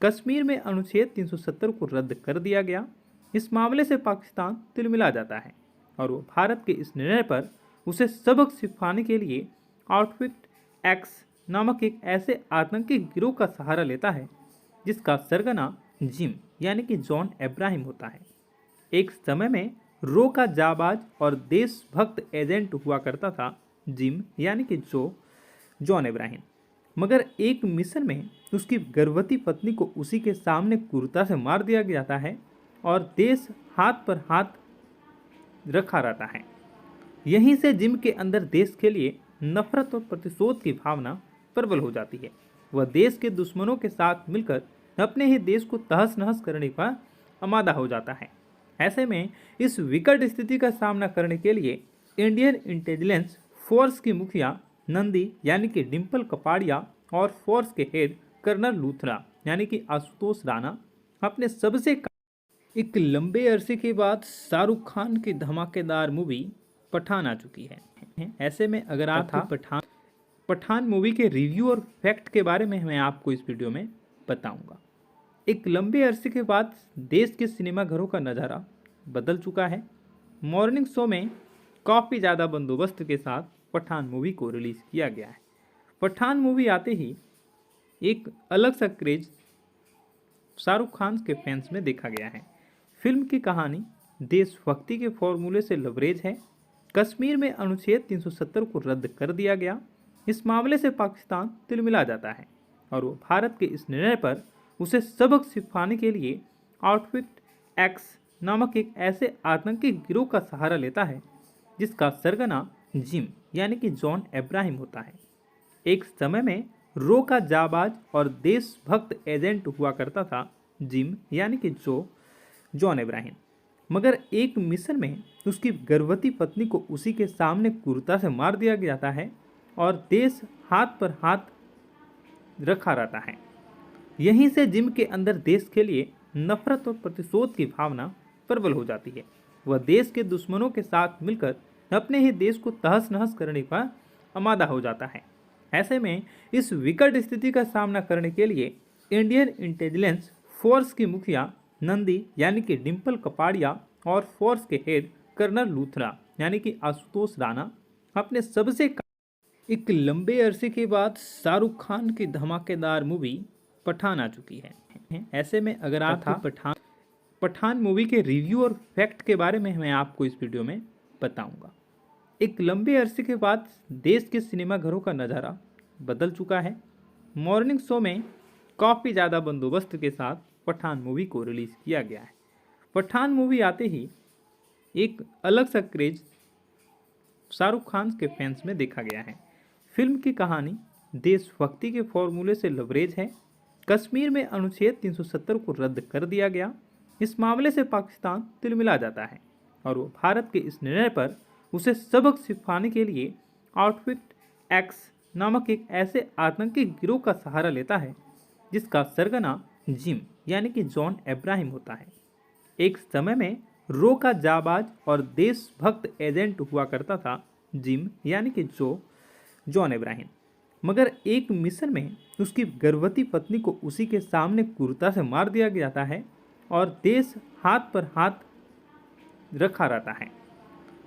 कश्मीर में अनुच्छेद 370 को रद्द कर दिया गया। इस मामले से पाकिस्तान तिलमिला जाता है और वो भारत के इस निर्णय पर उसे सबक सिखाने के लिए आउटफिट एक्स नामक एक ऐसे आतंकी गिरोह का सहारा लेता है जिसका सरगना जिम यानी कि जॉन अब्राहम होता है। एक समय में रो का जाबाज और देशभक्त एजेंट हुआ करता था जिम यानी कि जॉन अब्राहम, मगर एक मिशन में उसकी गर्भवती पत्नी को उसी के सामने क्रूरता से मार दिया जाता है और देश हाथ पर हाथ रखा रहता है। यहीं से जिम के अंदर देश के लिए नफरत और प्रतिशोध की भावना प्रबल हो जाती है। वह देश के दुश्मनों के साथ मिलकर अपने ही देश को तहस नहस करने का आमादा हो जाता है। ऐसे में इस विकट स्थिति का सामना करने के लिए इंडियन इंटेलिजेंस फोर्स की मुखिया नंदी यानी कि डिम्पल कपाड़िया और फोर्स के हेड कर्नल लूथरा यानी कि आशुतोष राणा अपने सबसे एक लंबे अरसे के बाद शाहरुख खान की धमाकेदार मूवी पठान आ चुकी है। ऐसे में अगर आप पठान मूवी के रिव्यू और फैक्ट के बारे में मैं आपको इस वीडियो में बताऊंगा। एक लंबे अरसे के बाद देश के सिनेमाघरों का नज़ारा बदल चुका है। मॉर्निंग शो में काफ़ी ज़्यादा बंदोबस्त के साथ पठान मूवी को रिलीज़ किया गया है। पठान मूवी आते ही एक अलग सा क्रेज शाहरुख खान के फैंस में देखा गया है। फिल्म की कहानी देशभक्ति के फॉर्मूले से लबरेज है। कश्मीर में अनुच्छेद 370 को रद्द कर दिया गया। इस मामले से पाकिस्तान तिलमिला जाता है और वो भारत के इस निर्णय पर उसे सबक सिखाने के लिए आउटफिट एक्स नामक एक ऐसे आतंकी गिरोह का सहारा लेता है जिसका सरगना जिम यानी कि जॉन अब्राहम होता है। एक समय में रो का जाबाज और देशभक्त एजेंट हुआ करता था जिम यानी कि जॉन अब्राहम, मगर एक मिशन में उसकी गर्भवती पत्नी को उसी के सामने क्रूरता से मार दिया जाता है और देश हाथ पर हाथ रखा रहता है। यहीं से जिम के अंदर देश के लिए नफरत और प्रतिशोध की भावना प्रबल हो जाती है। वह देश के दुश्मनों के साथ मिलकर अपने ही देश को तहस नहस करने का आमादा हो जाता है। ऐसे में इस विकट स्थिति का सामना करने के लिए इंडियन इंटेलिजेंस फोर्स की मुखिया नंदी यानी कि डिम्पल कपाड़िया और फोर्स के हेड कर्नल लूथरा यानी कि आशुतोष राणा अपने सबसे एक लंबे अरसे के बाद शाहरुख खान की धमाकेदार मूवी पठान आ चुकी है। ऐसे में अगर आप पठान मूवी के रिव्यू और फैक्ट के बारे में मैं आपको इस वीडियो में बताऊंगा। एक लंबे अरसे के बाद देश के सिनेमाघरों का नज़ारा बदल चुका है। मॉर्निंग शो में काफ़ी ज़्यादा बंदोबस्त के साथ पठान मूवी को रिलीज़ किया गया है। पठान मूवी आते ही एक अलग सा क्रेज शाहरुख खान के फैंस में देखा गया है। फिल्म की कहानी देशभक्ति के फॉर्मूले से लबरेज है। कश्मीर में अनुच्छेद 370 को रद्द कर दिया गया। इस मामले से पाकिस्तान तिलमिला जाता है और वो भारत के इस निर्णय पर उसे सबक सिखाने के लिए आउटफिट एक्स नामक एक ऐसे आतंकी गिरोह का सहारा लेता है जिसका सरगना जिम यानी कि जॉन अब्राहम होता है। एक समय में रो का जाबाज और देशभक्त एजेंट हुआ करता था जिम यानी कि जॉन अब्राहम, मगर एक मिशन में उसकी गर्भवती पत्नी को उसी के सामने क्रूरता से मार दिया जाता है और देश हाथ पर हाथ रखा रहता है।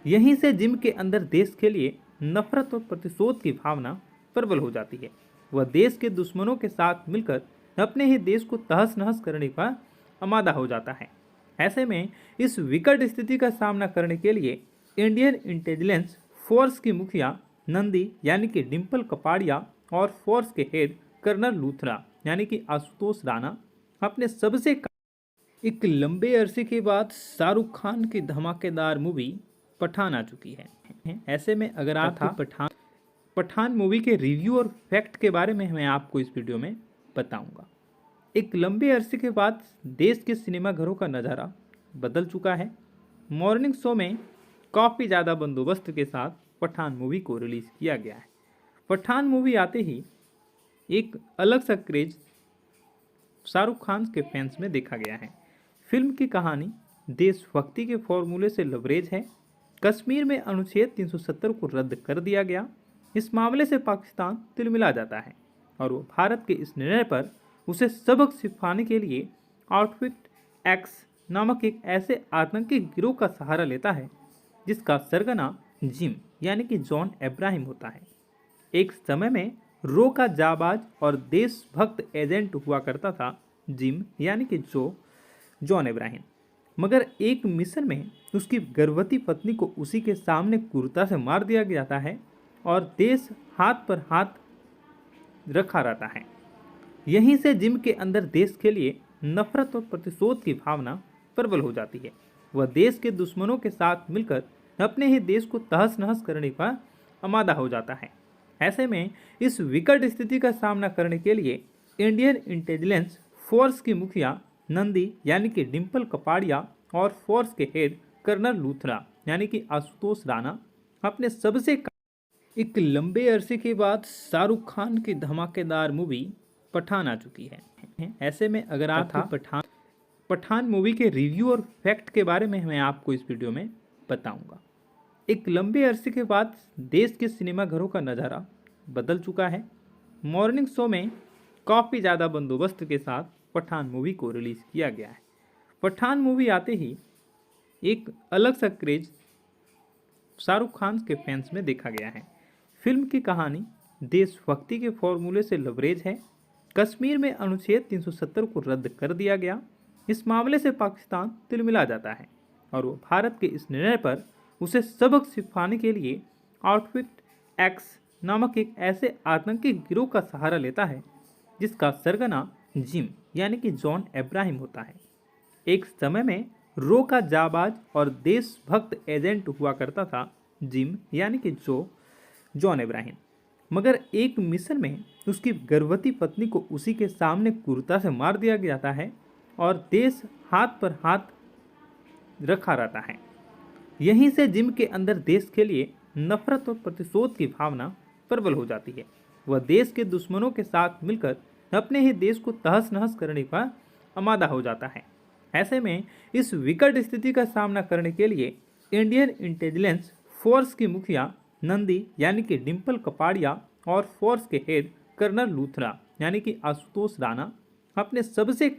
यहीं से जिम के अंदर देश के लिए नफरत और प्रतिशोध की भावना प्रबल हो जाती है। वह देश के दुश्मनों के साथ मिलकर अपने ही देश को तहस नहस करने का आमादा हो जाता है। ऐसे में इस विकट स्थिति का सामना करने के लिए इंडियन इंटेलिजेंस फोर्स की मुखिया नंदी यानी कि डिम्पल कपाड़िया और फोर्स के हेड कर्नल लूथरा यानी कि आशुतोष राणा अपने सबसे एक लंबे अरसे के बाद शाहरुख खान की धमाकेदार मूवी पठान आ चुकी है। ऐसे में अगर आप पठान मूवी के रिव्यू और फैक्ट के बारे में मैं आपको इस वीडियो में बताऊंगा। एक लंबे अरसे के बाद देश के सिनेमाघरों का नज़ारा बदल चुका है। मॉर्निंग शो में काफ़ी ज़्यादा बंदोबस्त के साथ पठान मूवी को रिलीज़ किया गया है। पठान मूवी आते ही एक अलग सा क्रेज शाहरुख खान के फैंस में देखा गया है। फिल्म की कहानी देशभक्ति के फॉर्मूले से लबरेज है। कश्मीर में अनुच्छेद 370 को रद्द कर दिया गया। इस मामले से पाकिस्तान तिलमिला जाता है और वो भारत के इस निर्णय पर उसे सबक सिखाने के लिए आउटफिट एक्स नामक एक ऐसे आतंकी गिरोह का सहारा लेता है जिसका सरगना जिम यानी कि जॉन अब्राहम होता है। एक समय में रो का जाबाज और देशभक्त एजेंट हुआ करता था जिम यानी कि जॉन अब्राहम, मगर एक मिशन में उसकी गर्भवती पत्नी को उसी के सामने क्रूरता से मार दिया जाता है और देश हाथ पर हाथ रखा रहता है। यहीं से जिम के अंदर देश के लिए नफरत और प्रतिशोध की भावना प्रबल हो जाती है। वह देश के दुश्मनों के साथ मिलकर अपने ही देश को तहस नहस करने का आमादा हो जाता है। ऐसे में इस विकट स्थिति का सामना करने के लिए इंडियन इंटेलिजेंस फोर्स की मुखिया नंदी यानी कि डिम्पल कपाड़िया और फोर्स के हेड कर्नल लूथरा यानी कि आशुतोष राणा अपने सबसे एक लंबे अरसे के बाद शाहरुख खान की धमाकेदार मूवी पठान आ चुकी है। ऐसे में अगर आप पठान मूवी के रिव्यू और फैक्ट के बारे में मैं आपको इस वीडियो में बताऊंगा। एक लंबे अरसे के बाद देश के सिनेमाघरों का नज़ारा बदल चुका है। मॉर्निंग शो में काफ़ी ज़्यादा बंदोबस्त के साथ पठान मूवी को रिलीज़ किया गया है। पठान मूवी आते ही एक अलग सा क्रेज शाहरुख खान के फैंस में देखा गया है। फिल्म की कहानी देशभक्ति के फॉर्मूले से लबरेज है। कश्मीर में अनुच्छेद 370 को रद्द कर दिया गया। इस मामले से पाकिस्तान तिलमिला जाता है और वो भारत के इस निर्णय पर उसे सबक सिखाने के लिए आउटफिट एक्स नामक एक ऐसे आतंकी गिरोह का सहारा लेता है जिसका सरगना जिम यानी कि जॉन इब्राहिम होता है। एक समय में रो का जाबाज और देशभक्त एजेंट हुआ करता था जिम यानी कि जॉन इब्राहिम, मगर एक मिशन में उसकी गर्भवती पत्नी को उसी के सामने क्रूरता से मार दिया जाता है और देश हाथ पर हाथ रखा रहता है। यहीं से जिम के अंदर देश के लिए नफरत और प्रतिशोध की भावना प्रबल हो जाती है। वह देश के दुश्मनों के साथ मिलकर अपने ही देश को तहस नहस करने का आमादा हो जाता है। ऐसे में इस विकट स्थिति का सामना करने के लिए इंडियन इंटेलिजेंस फोर्स की मुखिया नंदी यानी कि डिम्पल कपाड़िया और फोर्स के हेड कर्नल लूथरा यानी कि आशुतोष राणा अपने सबसे